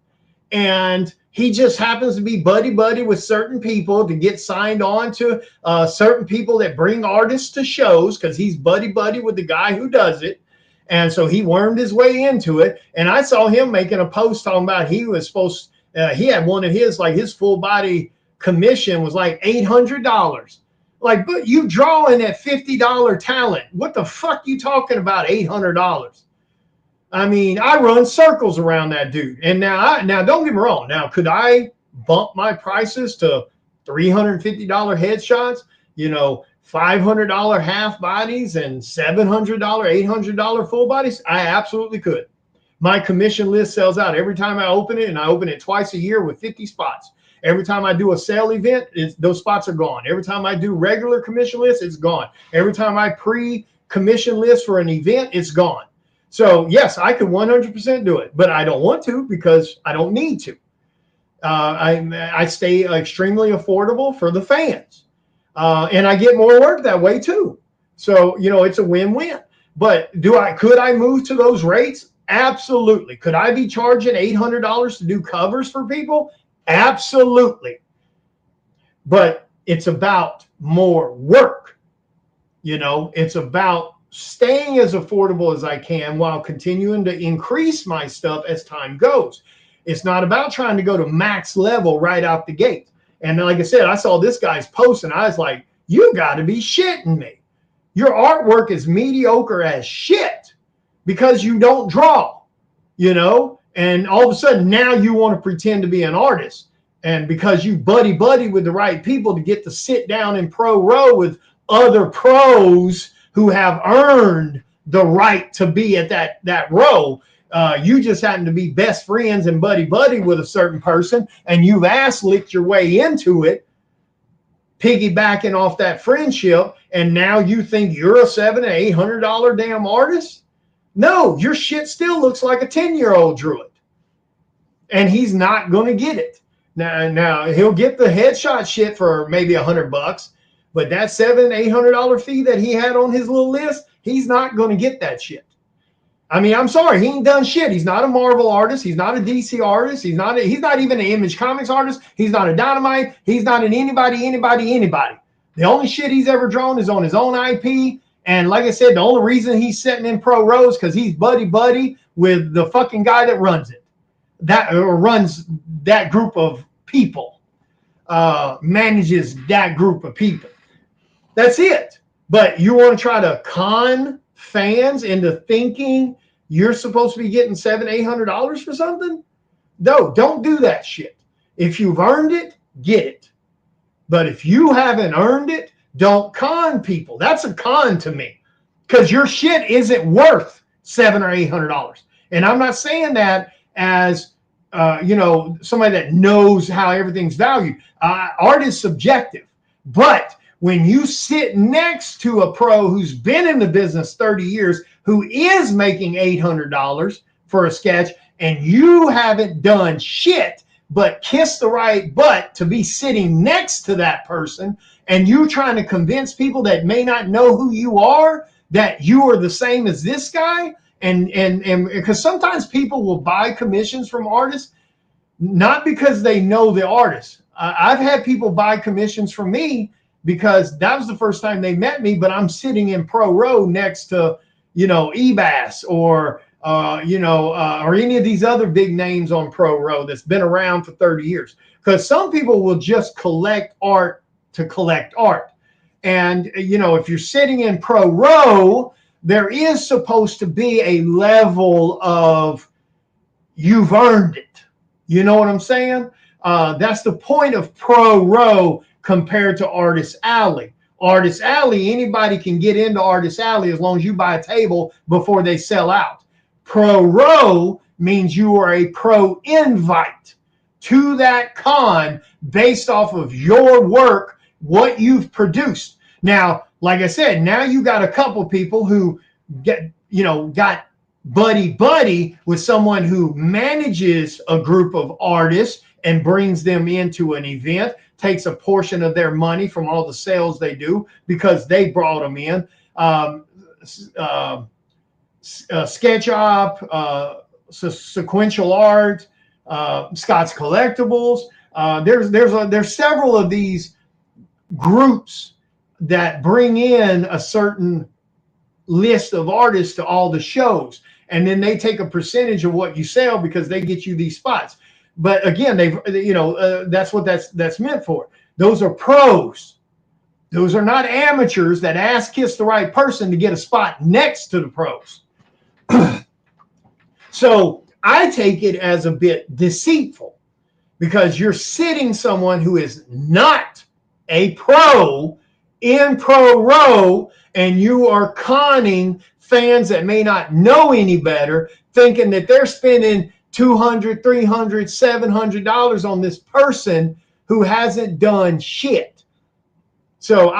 and he just happens to be buddy with certain people to get signed on to certain people that bring artists to shows, because he's buddy with the guy who does it. And so he wormed his way into it. And I saw him making a post talking about he had one of his full body commission was like $800. Like, but you drawing at $50 talent. What the fuck you talking about $800? I mean, I run circles around that dude. And now don't get me wrong. Now, could I bump my prices to $350 headshots, $500 half bodies and $700, $800 full bodies? I absolutely could. My commission list sells out every time I open it, and I open it twice a year with 50 spots. Every time I do a sale event, those spots are gone. Every time I do regular commission lists, it's gone. Every time I pre-commission list for an event, it's gone. So yes, I could 100% do it, but I don't want to because I don't need to. I stay extremely affordable for the fans, and I get more work that way too. So it's a win-win. But could I move to those rates? Absolutely. Could I be charging $800 to do covers for people? Absolutely. But it's about more work. It's about staying as affordable as I can while continuing to increase my stuff as time goes. It's not about trying to go to max level right out the gate. And like I said, I saw this guy's post and I was like, you got to be shitting me. Your artwork is mediocre as shit because you don't draw, and all of a sudden now you want to pretend to be an artist. And because you buddy with the right people to get to sit down in pro row with other pros who have earned the right to be at that row, you just happen to be best friends and buddy with a certain person, and you've ass-licked your way into it, piggybacking off that friendship, and now you think you're a $700 or $800 damn artist? No, your shit still looks like a 10-year-old drew it. And he's not going to get it. Now he'll get the headshot shit for maybe $100, but that $700, $800 fee that he had on his little list, he's not going to get that shit. I mean, I'm sorry, he ain't done shit. He's not a Marvel artist. He's not a DC artist. He's not even an Image Comics artist. He's not a Dynamite. He's not an anybody. The only shit he's ever drawn is on his own IP. And like I said, the only reason he's sitting in pro rows because he's buddy with the fucking guy that runs it, runs that group of people, manages that group of people. That's it. But you want to try to con fans into thinking you're supposed to be getting $700-800 for something? No, don't do that shit. If you've earned it, get it. But if you haven't earned it, don't con people. That's a con to me, because your shit isn't worth $700 or $800. And I'm not saying that as somebody that knows how everything's valued. Art is subjective, but when you sit next to a pro who's been in the business 30 years, who is making $800 for a sketch, and you haven't done shit but kiss the right butt to be sitting next to that person, and you trying to convince people that may not know who you are that you are the same as this guy, and because sometimes people will buy commissions from artists not because they know the artist. I've had people buy commissions from me because that was the first time they met me, but I'm sitting in pro row next to, Ebass or any of these other big names on pro row that's been around for 30 years. Because some people will just collect art to collect art. And, if you're sitting in pro row, there is supposed to be a level of you've earned it. You know what I'm saying? That's the point of pro row compared to Artist Alley. Artist Alley, anybody can get into Artist Alley as long as you buy a table before they sell out. Pro row means you are a pro invite to that con based off of your work, what you've produced. Now, like I said, now you got a couple people who got buddy with someone who manages a group of artists and brings them into an event, takes a portion of their money from all the sales they do because they brought them in. Sketch Op, Sequential Art, Scott's Collectibles. There's several of these groups that bring in a certain list of artists to all the shows, and then they take a percentage of what you sell because they get you these spots. But again, that's what that's meant for. Those are pros. Those are not amateurs that ask Kiss the Right Person to get a spot next to the pros. So I take it as a bit deceitful because you're sitting someone who is not a pro in pro row, and you are conning fans that may not know any better, thinking that they're spending $200, $300, $700 on this person who hasn't done shit. So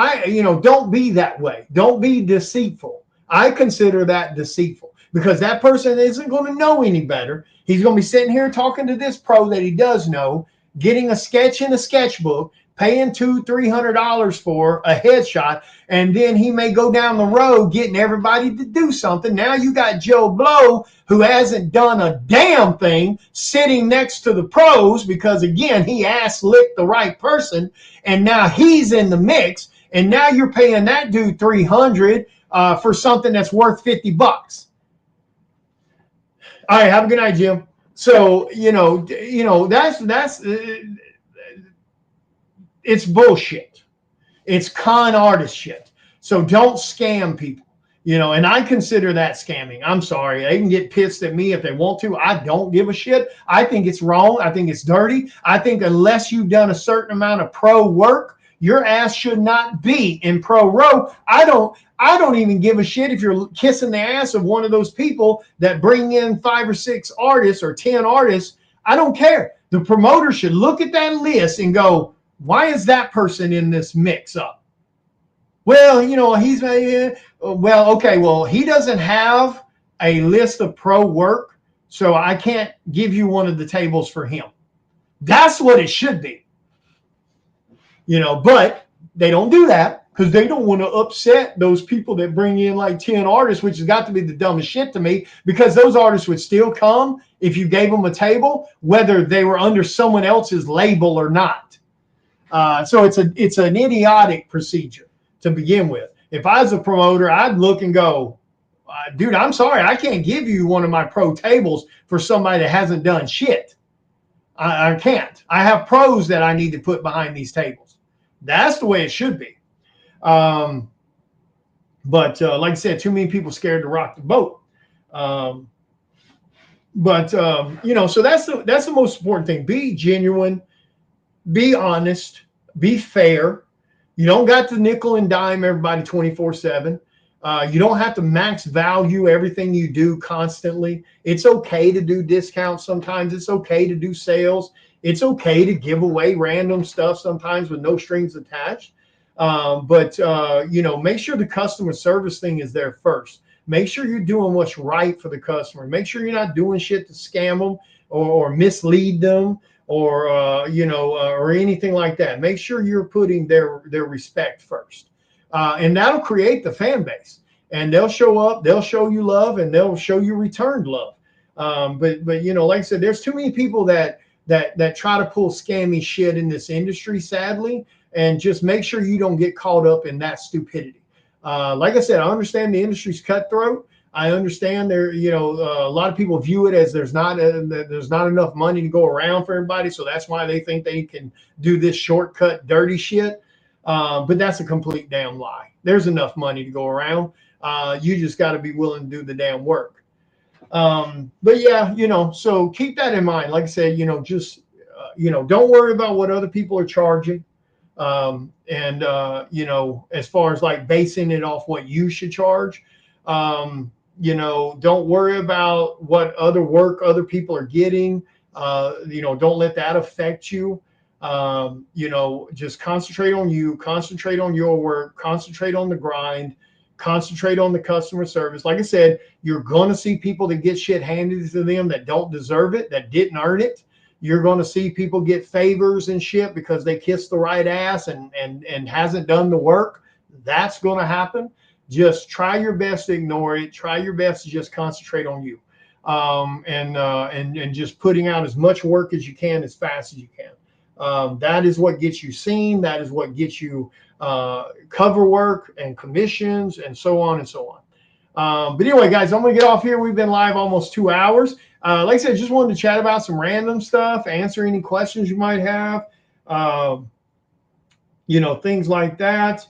don't be that way. Don't be deceitful. I consider that deceitful because that person isn't going to know any better. He's going to be sitting here talking to this pro that he does know, getting a sketch in a sketchbook, paying $200-$300 for a headshot, and then he may go down the road getting everybody to do something. Now you got Joe Blow, who hasn't done a damn thing, sitting next to the pros because, again, he ass-licked the right person, and now he's in the mix, and now you're paying that dude $300 for something that's worth $50. All right, have a good night, Jim. So, that's it's bullshit. It's con artist shit. So don't scam people, and I consider that scamming. I'm sorry. They can get pissed at me if they want to. I don't give a shit. I think it's wrong. I think it's dirty. I think unless you've done a certain amount of pro work, your ass should not be in pro row. I don't even give a shit if you're kissing the ass of one of those people that bring in 5 or 6 artists or 10 artists. I don't care. The promoter should look at that list and go, why is that person in this mix up? Well, he's okay. Well, he doesn't have a list of pro work, so I can't give you one of the tables for him. That's what it should be. But they don't do that. because they don't want to upset those people that bring in like 10 artists, which has got to be the dumbest shit to me, because those artists would still come if you gave them a table, whether they were under someone else's label or not. So it's an idiotic procedure to begin with. If I was a promoter, I'd look and go, dude, I'm sorry, I can't give you one of my pro tables for somebody that hasn't done shit. I can't. I have pros that I need to put behind these tables. That's the way it should be. But like I said, too many people scared to rock the boat. So that's the most important thing. Be genuine, be honest, be fair. You don't got to nickel and dime everybody 24/7. You don't have to max value everything you do constantly. It's okay to do discounts sometimes. It's okay to do sales. It's okay to give away random stuff sometimes with no strings attached. But make sure the customer service thing is there first. Make sure you're doing what's right for the customer. Make sure you're not doing shit to scam them or mislead them or anything like that. Make sure you're putting their respect first. And that'll create the fan base, and they'll show up, they'll show you love, and they'll show you returned love. But like I said, there's too many people that try to pull scammy shit in this industry, sadly, and just make sure you don't get caught up in that stupidity. Like I said, I understand the industry's cutthroat. I understand a lot of people view it as there's not enough money to go around for everybody, so that's why they think they can do this shortcut, dirty shit. But that's a complete damn lie. There's enough money to go around. You just got to be willing to do the damn work. But yeah, so keep that in mind. Like I said, just don't worry about what other people are charging. As far as like basing it off what you should charge, don't worry about what other work other people are getting. Don't let that affect you. Just concentrate on you, concentrate on your work, concentrate on the grind, concentrate on the customer service. Like I said, you're going to see people that get shit handed to them that don't deserve it, that didn't earn it. You're going to see people get favors and shit because they kissed the right ass and hasn't done the work. That's going to happen. Just try your best to ignore it. Try your best to just concentrate on you, and just putting out as much work as you can as fast as you can. That is what gets you seen. That is what gets you cover work and commissions and so on and so on. But anyway, guys, I'm going to get off here. We've been live almost 2 hours. Like I said, just wanted to chat about some random stuff, answer any questions you might have, things like that.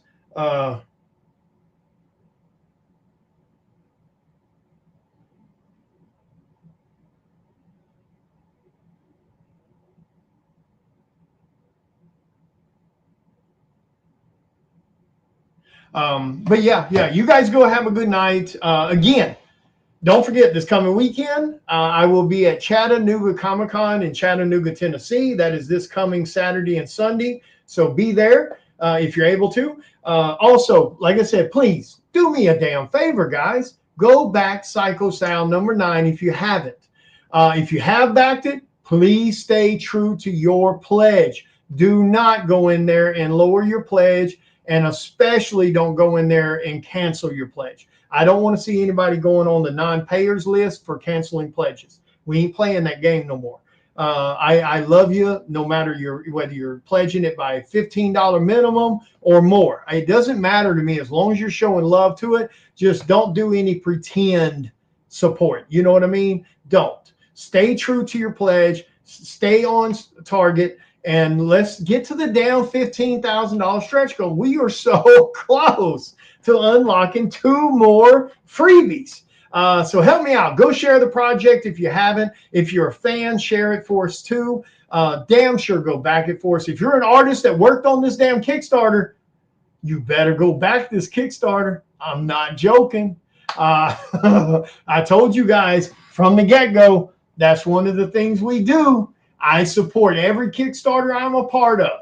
But yeah, you guys go have a good night. Again, don't forget this coming weekend, I will be at Chattanooga Comic Con in Chattanooga, Tennessee. That is this coming Saturday and Sunday. So be there if you're able to. Also, like I said, please do me a damn favor, guys. Go back Psycho Sound #9 if you haven't. If you have backed it, please stay true to your pledge. Do not go in there and lower your pledge. And especially don't go in there and cancel your pledge. I don't want to see anybody going on the non-payers list for canceling pledges. We ain't playing that game no more. I love you no matter whether you're pledging it by $15 minimum or more. It doesn't matter to me as long as you're showing love to it. Just don't do any pretend support. You know what I mean? Don't. Stay true to your pledge. Stay on target. And let's get to the down $15,000 stretch goal. We are so close to unlocking 2 more freebies. So help me out. Go share the project if you haven't. If you're a fan, share it for us too. Damn sure go back it for us. If you're an artist that worked on this damn Kickstarter, you better go back this Kickstarter. I'm not joking. I told you guys from the get-go, that's one of the things we do. I support every Kickstarter I'm a part of.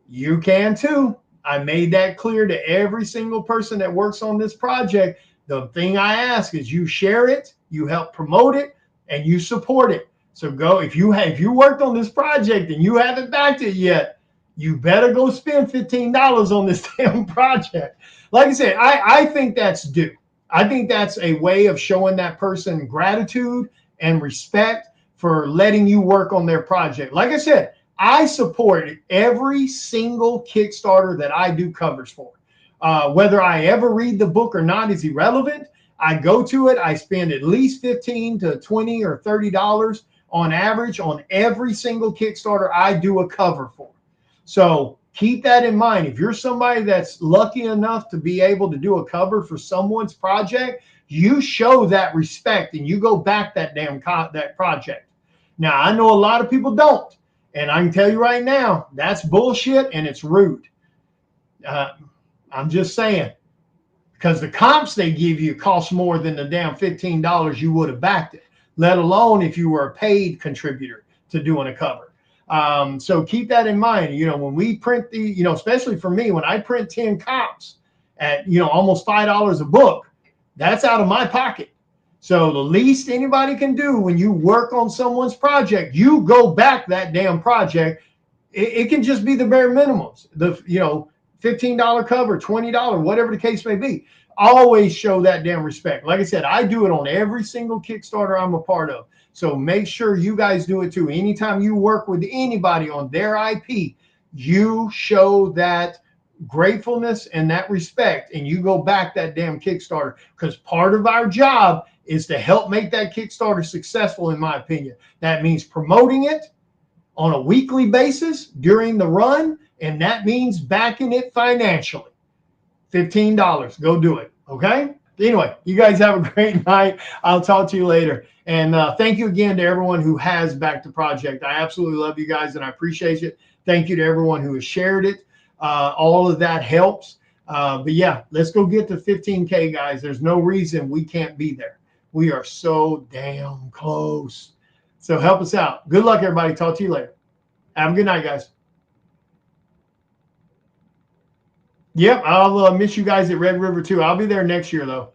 You can too. I made that clear to every single person that works on this project. The thing I ask is you share it, you help promote it, and you support it. So go, if you worked on this project and you haven't backed it yet, you better go spend $15 on this damn project. Like I said, I think that's due. I think that's a way of showing that person gratitude and respect for letting you work on their project. Like I said, I support every single Kickstarter that I do covers for. Whether I ever read the book or not is irrelevant. I go to it. I spend at least $15 to $20 or $30 on average on every single Kickstarter I do a cover for. So keep that in mind. If you're somebody that's lucky enough to be able to do a cover for someone's project, you show that respect and you go back that project. Now, I know a lot of people don't. And I can tell you right now, that's bullshit and it's rude. I'm just saying, because the comps they give you cost more than the damn $15 you would have backed it, let alone if you were a paid contributor to doing a cover. So keep that in mind. You know, when we print the, you know, especially for me, when I print 10 comps at, you know, almost $5 a book, that's out of my pocket. So the least anybody can do when you work on someone's project, you go back that damn project. It can just be the bare minimums. The, you know, $15 cover, $20, whatever the case may be. Always show that damn respect. Like I said, I do it on every single Kickstarter I'm a part of. So make sure you guys do it too. Anytime you work with anybody on their IP, you show that gratefulness and that respect, and you go back that damn Kickstarter, because part of our job is to help make that Kickstarter successful, in my opinion. That means promoting it on a weekly basis during the run, and that means backing it financially. $15. Go do it. Okay? Anyway, you guys have a great night. I'll talk to you later. And thank you again to everyone who has backed the project. I absolutely love you guys, and I appreciate it. Thank you to everyone who has shared it. All of that helps. But yeah, let's go get to 15K, guys. There's no reason we can't be there. We are so damn close. So help us out. Good luck, everybody. Talk to you later. Have a good night, guys. Yep, I'll miss you guys at Red River too. I'll be there next year, though.